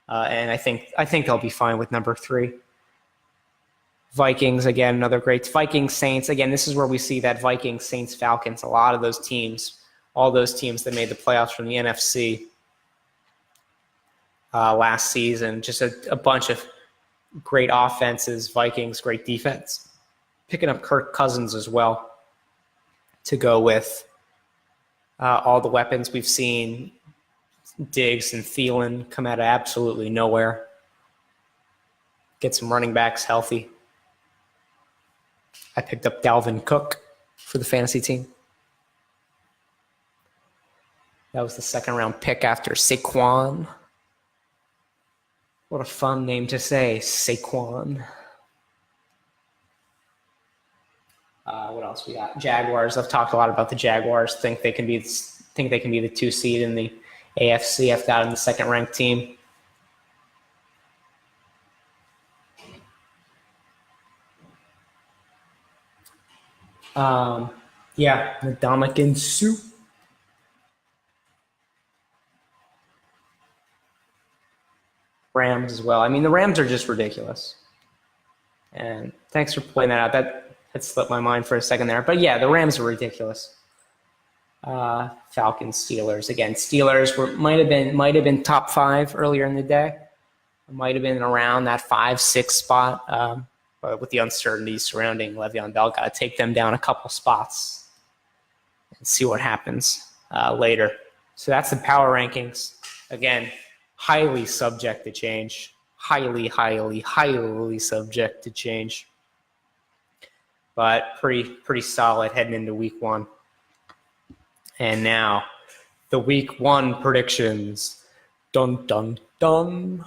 And I think they'll be fine with number 3. Vikings, again, another great. Vikings, Saints, again, this is where we see that Vikings, Saints, Falcons, a lot of those teams, all those teams that made the playoffs from the NFC last season, just a bunch of great offenses, Vikings, great defense. Picking up Kirk Cousins as well to go with all the weapons we've seen. Diggs and Thielen come out of absolutely nowhere. Get some running backs healthy. I picked up Dalvin Cook for the fantasy team. That was the second round pick after Saquon. What a fun name to say, Saquon. What else we got? Jaguars. I've talked a lot about the Jaguars. Think they can be the 2 seed in the AFC. I've got them the second ranked team. Ndamukong Suh. Rams as well. I mean, the Rams are just ridiculous. And thanks for pointing that out. That slipped my mind for a second there. But yeah, the Rams are ridiculous. Falcons, Steelers. Again, Steelers might have been top 5 earlier in the day. Might have been around that 5-6 spot. But with the uncertainty surrounding LeVeon Bell, got to take them down a couple spots and see what happens later. So that's the power rankings. Again, highly subject to change. Highly subject to change. But pretty solid heading into week 1. And now, the week 1 predictions. Dun, dun, dun.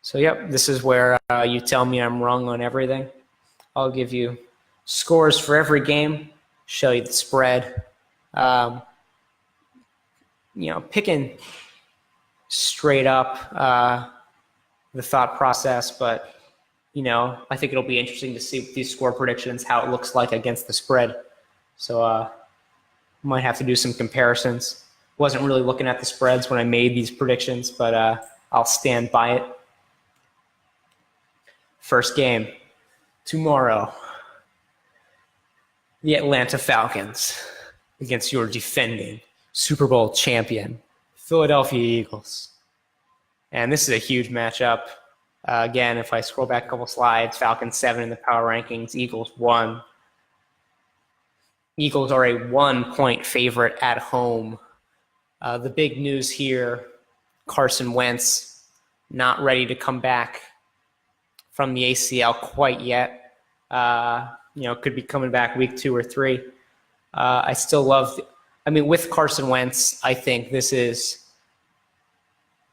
So, yep, this is where you tell me I'm wrong on everything. I'll give you scores for every game, show you the spread. Picking straight up the thought process, but, I think it'll be interesting to see with these score predictions how it looks like against the spread. So, might have to do some comparisons. Wasn't really looking at the spreads when I made these predictions, but I'll stand by it. First game, tomorrow. The Atlanta Falcons against your defending Super Bowl champion, Philadelphia Eagles. And this is a huge matchup. Again, if I scroll back a couple slides, Falcons 7 in the power rankings, Eagles 1. Eagles are a 1-point favorite at home. The big news here, Carson Wentz not ready to come back from the ACL quite yet. Could be coming back week 2 or 3. I still love, with Carson Wentz, I think this is,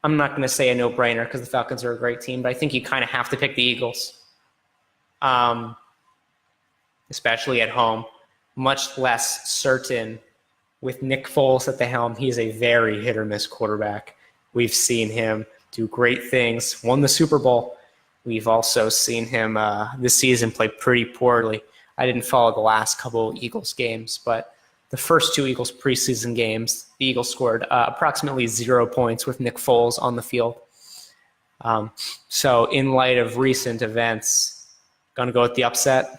I'm not going to say a no-brainer because the Falcons are a great team, but I think you kind of have to pick the Eagles, especially at home. Much less certain with Nick Foles at the helm. He's a very hit-or-miss quarterback. We've seen him do great things, won the Super Bowl. We've also seen him this season play pretty poorly. I didn't follow the last couple Eagles games, but the first 2 Eagles preseason games, the Eagles scored approximately 0 points with Nick Foles on the field. So in light of recent events, going to go with the upset.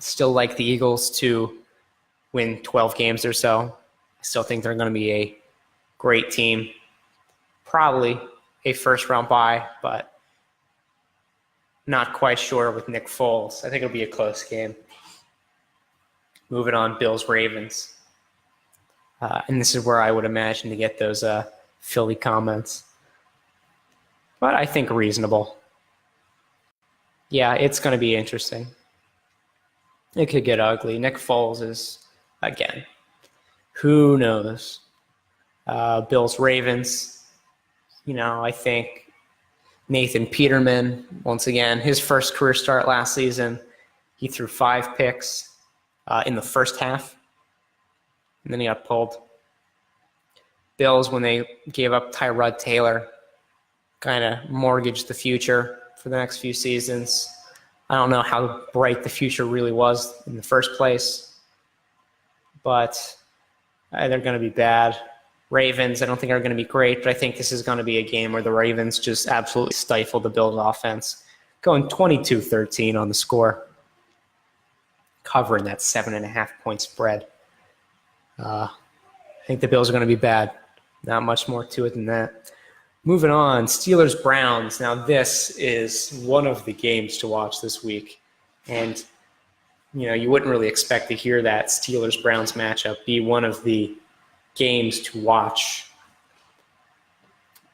Still like the Eagles to win 12 games or so. I still think they're going to be a great team. Probably a first-round bye, but not quite sure with Nick Foles. I think it'll be a close game. Moving on, Bills-Ravens. And this is where I would imagine to get those Philly comments. But I think reasonable. Yeah, it's going to be interesting. It could get ugly. Nick Foles is, again, who knows? Bills-Ravens, I think Nathan Peterman, once again, his first career start last season, he threw 5 picks in the first half, and then he got pulled. Bills, when they gave up Tyrod Taylor, kind of mortgaged the future for the next few seasons. I don't know how bright the future really was in the first place, but they're going to be bad. Ravens, I don't think are going to be great, but I think this is going to be a game where the Ravens just absolutely stifle the Bills' offense, going 22-13 on the score, covering that 7.5-point spread. I think the Bills are going to be bad. Not much more to it than that. Moving on, Steelers-Browns. Now, this is one of the games to watch this week. And, you wouldn't really expect to hear that Steelers-Browns matchup be one of the games to watch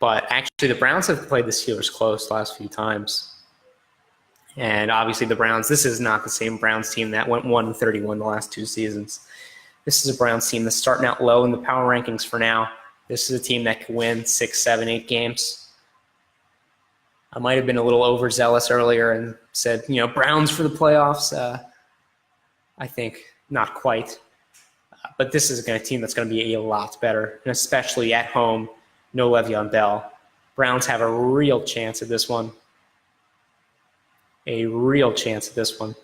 But actually, the Browns have played the Steelers close the last few times. And obviously the Browns, this is not the same Browns team that went 1-31 the last 2 seasons. This is a Browns team that's starting out low in the power rankings for now. This is a team that can win 6, 7, 8 games. I might have been a little overzealous earlier and said, Browns for the playoffs. I think not quite. But this is a team that's going to be a lot better, and especially at home, no LeVeon Bell. Browns have a real chance at this one. A real chance at this one.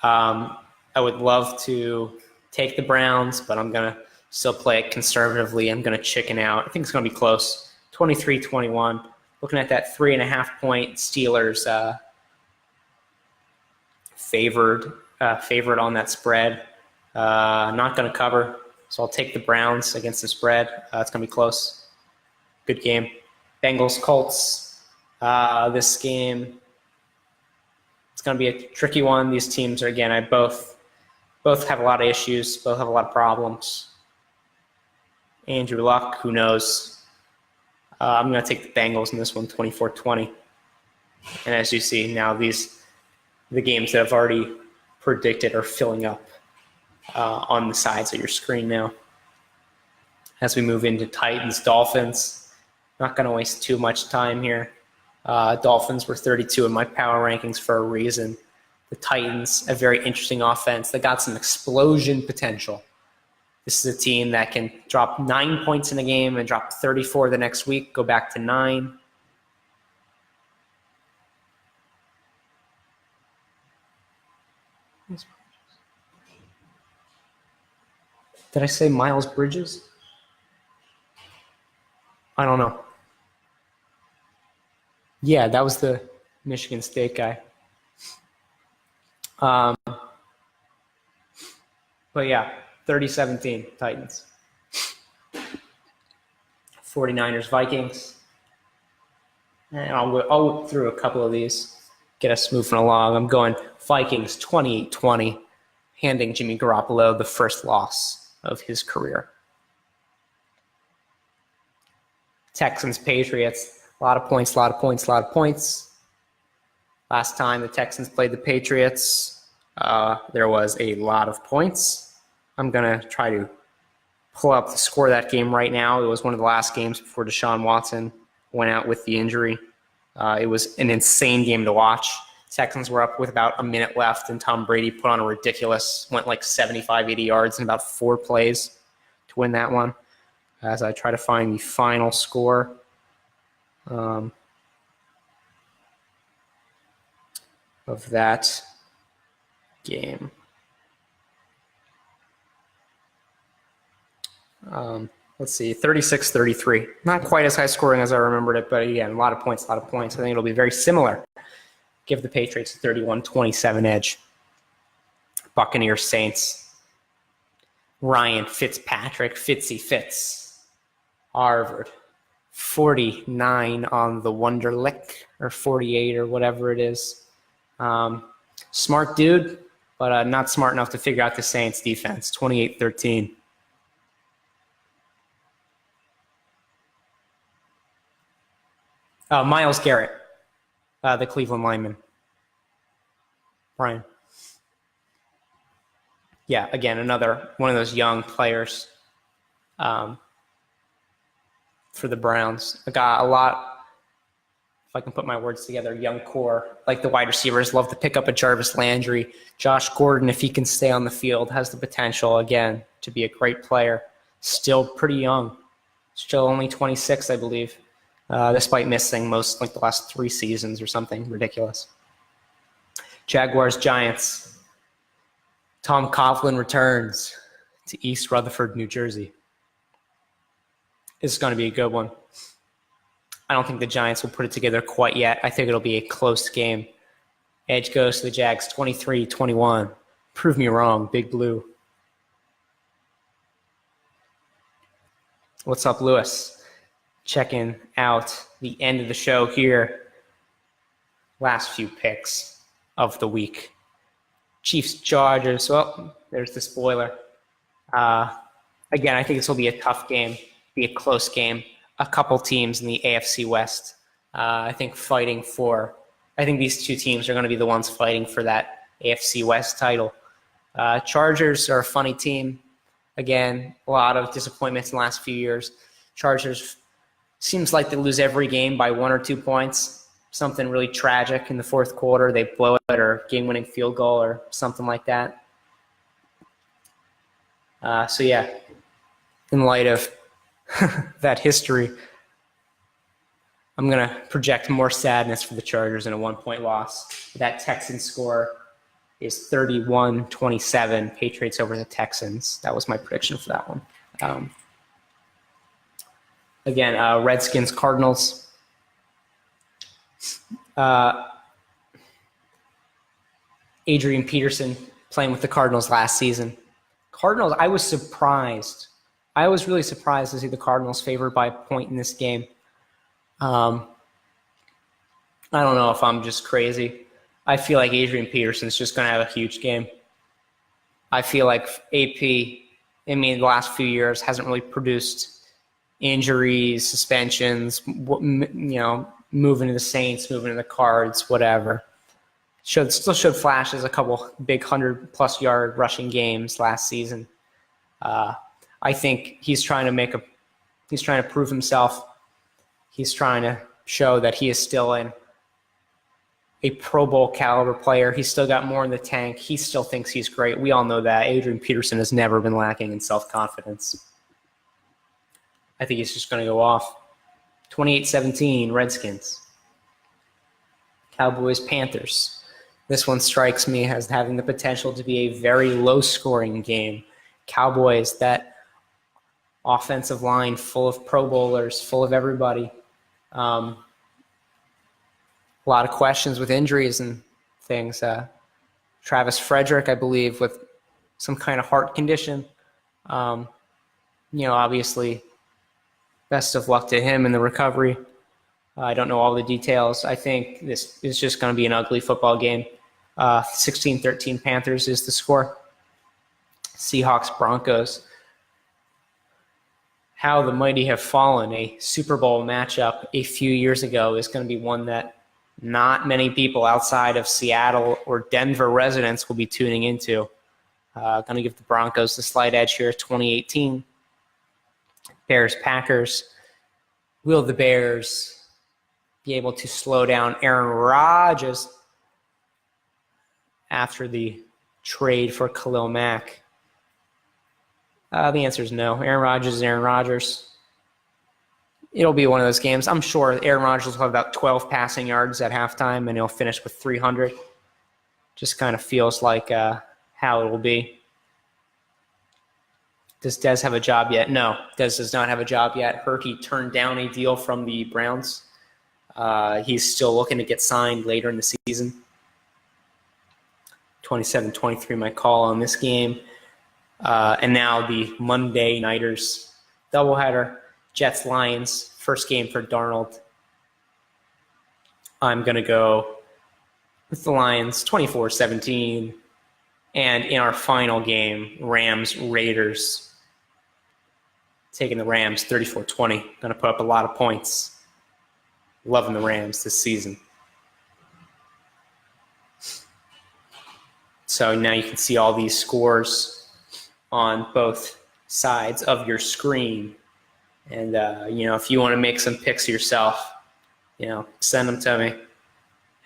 I would love to take the Browns, but I'm going to still play it conservatively. I'm going to chicken out. I think it's going to be close. 23-21. Looking at that 3.5-point Steelers favored on that spread. Not going to cover, so I'll take the Browns against the spread. It's going to be close. Good game. Bengals, Colts. This game, it's going to be a tricky one. These teams are, again, both have a lot of issues, both have a lot of problems. Andrew Luck, who knows? I'm going to take the Bengals in this one, 24-20. And as you see now, the games that I've already predicted are filling up on the sides of your screen now. As we move into Titans, Dolphins, not going to waste too much time here. Dolphins were 32 in my power rankings for a reason. The Titans, a very interesting offense. They got some explosion potential. This is a team that can drop 9 points in a game and drop 34 the next week, go back to 9. Did I say Miles Bridges? I don't know. Yeah, that was the Michigan State guy. But yeah, 30-17 Titans. 49ers, Vikings. And I'll whip through a couple of these, get us moving along. I'm going Vikings 28-20, handing Jimmy Garoppolo the first loss of his career. Texans, Patriots, a lot of points. Last time the Texans played the Patriots, there was a lot of points. I'm going to try to pull up the score of that game right now. It was one of the last games before Deshaun Watson went out with the injury. It was an insane game to watch. Texans were up with about a minute left, and Tom Brady put on went like 75, 80 yards in about 4 plays to win that one. As I try to find the final score. Of that game. Let's see, 36-33. Not quite as high scoring as I remembered it, but again, a lot of points. I think it'll be very similar. Give the Patriots a 31-27 edge. Buccaneers, Saints. Ryan Fitzpatrick, Fitz. Harvard. 49 on the Wonderlic, or 48 or whatever it is. Smart dude, but not smart enough to figure out the Saints defense. 28-13. Myles Garrett, the Cleveland lineman. Brian. Yeah, again, another one of those young players for the Browns. I got a lot, if I can put my words together, young core. Like the wide receivers, love to pick up a Jarvis Landry. Josh Gordon, if he can stay on the field, has the potential, again, to be a great player. Still pretty young. Still only 26, I believe, despite missing most, like the last 3 seasons or something ridiculous. Jaguars, Giants. Tom Coughlin returns to East Rutherford, New Jersey. It's going to be a good one. I don't think the Giants will put it together quite yet. I think it'll be a close game. Edge goes to the Jags, 23-21. Prove me wrong, Big Blue. What's up, Lewis? Checking out the end of the show here. Last few picks of the week. Chiefs, Chargers. Well, there's the spoiler. Again, I think this will be a tough game, be a close game. A couple teams in the AFC West, I think these two teams are going to be the ones fighting for that AFC West title. Chargers are a funny team. Again, a lot of disappointments in the last few years. Chargers seems like they lose every game by 1 or 2 points. Something really tragic in the fourth quarter. They blow it or game-winning field goal or something like that. In light of that history, I'm going to project more sadness for the Chargers in a 1-point loss. That Texans score is 31-27, Patriots over the Texans. That was my prediction for that one. Redskins, Cardinals. Adrian Peterson playing with the Cardinals last season. Cardinals, I was surprised. I was really surprised to see the Cardinals favored by a point in this game. I don't know if I'm just crazy. I feel like Adrian Peterson's just going to have a huge game. I feel like AP, the last few years, hasn't really produced injuries, suspensions, moving to the Saints, moving to the Cards, whatever. Still showed flashes, a couple big 100-plus yard rushing games last season. I think he's trying to prove himself. He's trying to show that he is still a Pro Bowl caliber player. He's still got more in the tank. He still thinks he's great. We all know that. Adrian Peterson has never been lacking in self-confidence. I think he's just going to go off. 28-17, Redskins. Cowboys, Panthers. This one strikes me as having the potential to be a very low-scoring game. Cowboys, that offensive line full of Pro Bowlers, full of everybody. A lot of questions with injuries and things. Travis Frederick, I believe, with some kind of heart condition. Obviously, best of luck to him in the recovery. I don't know all the details. I think this is just going to be an ugly football game. 16-13 Panthers is the score. Seahawks, Broncos. How the mighty have fallen. A Super Bowl matchup a few years ago is going to be one that not many people outside of Seattle or Denver residents will be tuning into. Going to give the Broncos the slight edge here, 2018. Bears, Packers. Will the Bears be able to slow down Aaron Rodgers after the trade for Khalil Mack? The answer is no. Aaron Rodgers is Aaron Rodgers. It'll be one of those games. I'm sure Aaron Rodgers will have about 12 passing yards at halftime, and he'll finish with 300. Just kind of feels like how it will be. Does Dez have a job yet? No, Dez does not have a job yet. He turned down a deal from the Browns. He's still looking to get signed later in the season. 27-23 my call on this game. And now the Monday Nighters doubleheader. Jets-Lions, first game for Darnold. I'm going to go with the Lions, 24-17. And in our final game, Rams-Raiders, taking the Rams 34-20. Going to put up a lot of points. Loving the Rams this season. So now you can see all these scores on both sides of your screen. And, if you want to make some picks yourself, send them to me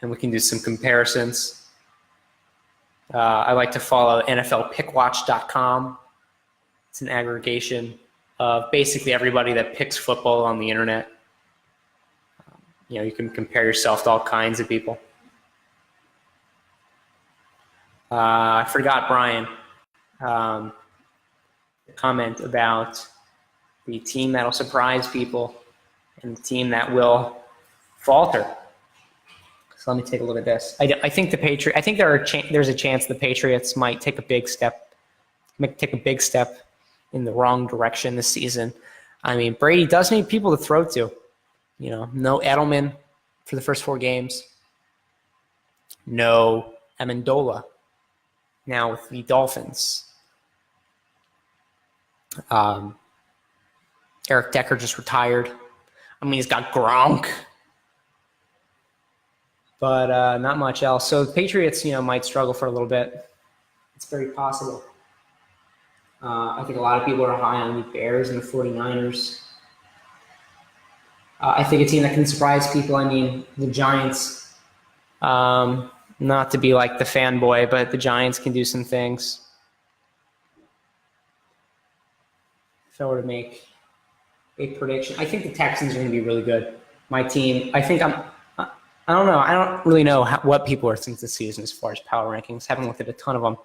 and we can do some comparisons. I like to follow NFLPickWatch.com. It's an aggregation of basically everybody that picks football on the internet. You can compare yourself to all kinds of people. I forgot, Brian, the comment about the team that'll surprise people and the team that will falter. So let me take a look at this. I think there's a chance the Patriots might take a big step in the wrong direction this season. Brady does need people to throw to. No Edelman for the first 4 games. No Amendola now with the Dolphins. Eric Decker just retired. I mean, he's got Gronk, but not much else. So the Patriots, might struggle for a little bit. It's very possible. I think a lot of people are high on the Bears and the 49ers. I think a team that can surprise people. I mean, the Giants, not to be like the fanboy, but the Giants can do some things. If I were to make a prediction, I think the Texans are going to be really good. My team, I don't know. I don't really know what people are thinking this season as far as power rankings. Haven't looked at a ton of them.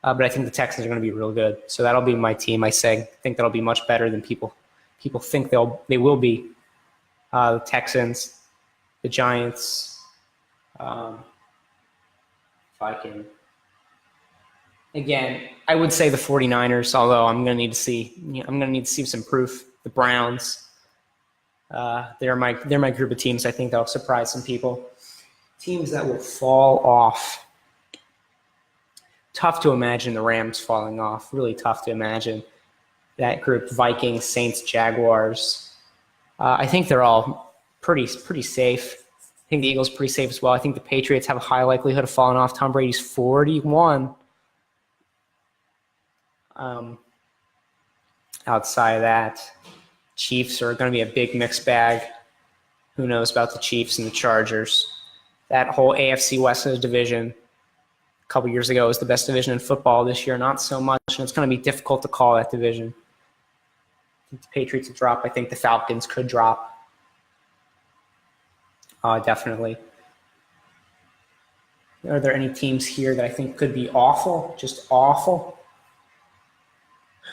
But I think the Texans are going to be real good. So that'll be my team. I think that'll be much better than people think they will be. The Texans, the Giants. If I can, again, I would say the 49ers. Although I'm going to need to see some proof. The Browns. They're my group of teams. I think that'll surprise some people. Teams that will fall off. Tough to imagine the Rams falling off. Really tough to imagine that group. Vikings, Saints, Jaguars. I think they're all pretty safe. I think the Eagles are pretty safe as well. I think the Patriots have a high likelihood of falling off. Tom Brady's 41. Outside of that, Chiefs are going to be a big mixed bag. Who knows about the Chiefs and the Chargers? That whole AFC West division a couple years ago was the best division in football. This year, not so much, and it's going to be difficult to call that division. I think the Patriots will drop. I think the Falcons could drop. Definitely. Are there any teams here that I think could be awful? Just awful?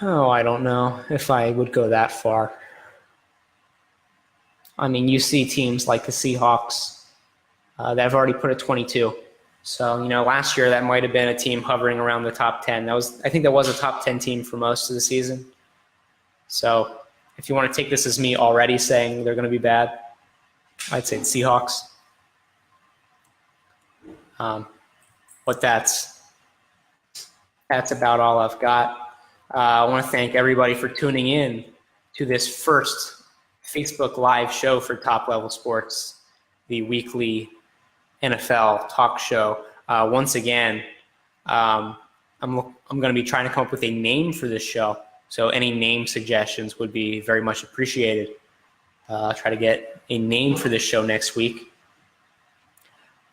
Oh, I don't know if I would go that far. I mean, you see teams like the Seahawks that have already put a 22. So, last year that might have been a team hovering around the top 10. I think that was a top 10 team for most of the season. So, if you want to take this as me already saying they're going to be bad, I'd say the Seahawks. But that's about all I've got. I want to thank everybody for tuning in to this first Facebook Live show for Top Level Sports, the weekly NFL talk show. Once again, I'm going to be trying to come up with a name for this show. So any name suggestions would be very much appreciated. I'll try to get a name for this show next week.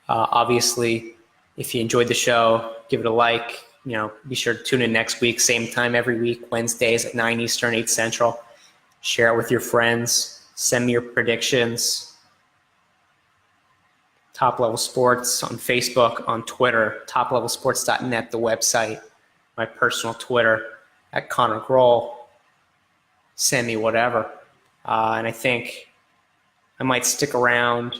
Obviously, if you enjoyed the show, give it a like. Be sure to tune in next week, same time every week, Wednesdays at 9 Eastern, 8 Central. Share it with your friends. Send me your predictions. Top Level Sports on Facebook, on Twitter, toplevelsports.net, the website, my personal Twitter at Connor Groel. Send me whatever. And I think I might stick around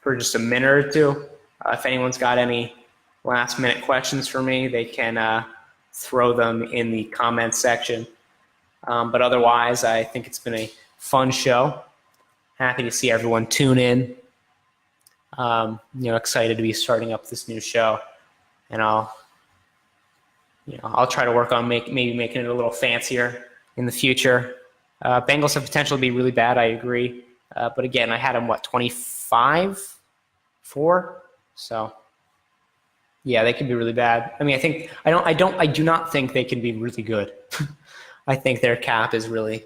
for just a minute or two. If anyone's got any last-minute questions for me, they can throw them in the comments section. But otherwise, I think it's been a fun show. Happy to see everyone tune in. Excited to be starting up this new show, and I'll try to work on maybe making it a little fancier in the future. Bengals have potential to be really bad. I agree, but again, I had them 25-4, so yeah, they could be really bad. I mean, I do not think they can be really good. I think their cap is really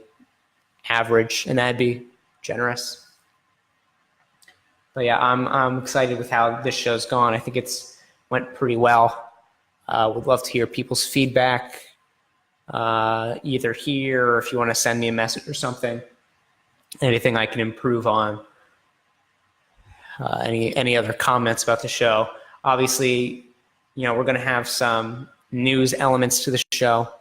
average, and that'd be generous. But yeah, I'm excited with how this show's gone. I think it's went pretty well. Would love to hear people's feedback, either here or if you want to send me a message or something. Anything I can improve on. Any other comments about the show? Obviously, we're going to have some news elements to the show.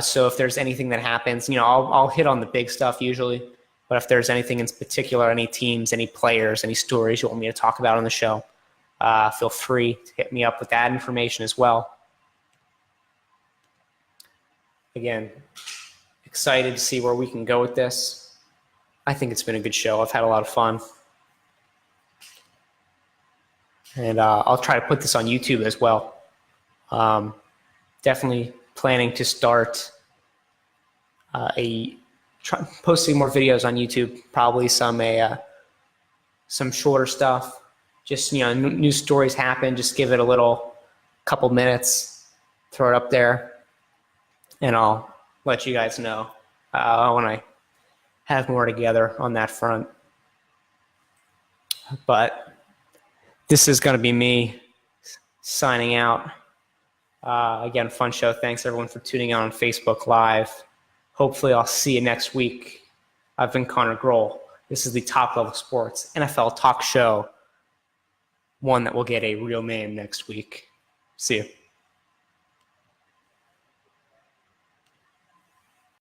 So if there's anything that happens, I'll hit on the big stuff usually. But if there's anything in particular, any teams, any players, any stories you want me to talk about on the show, feel free to hit me up with that information as well. Again, excited to see where we can go with this. I think it's been a good show. I've had a lot of fun. And I'll try to put this on YouTube as well. Definitely planning to start posting more videos on YouTube, probably some shorter stuff. Just, new stories happen. Just give it a little couple minutes, throw it up there, and I'll let you guys know when I have more together on that front. But this is going to be me signing out. Again, fun show. Thanks everyone for tuning in on Facebook Live. Hopefully I'll see you next week. I've been Connor Groel. This is the Top Level Sports NFL talk show, one that will get a real name next week. See you.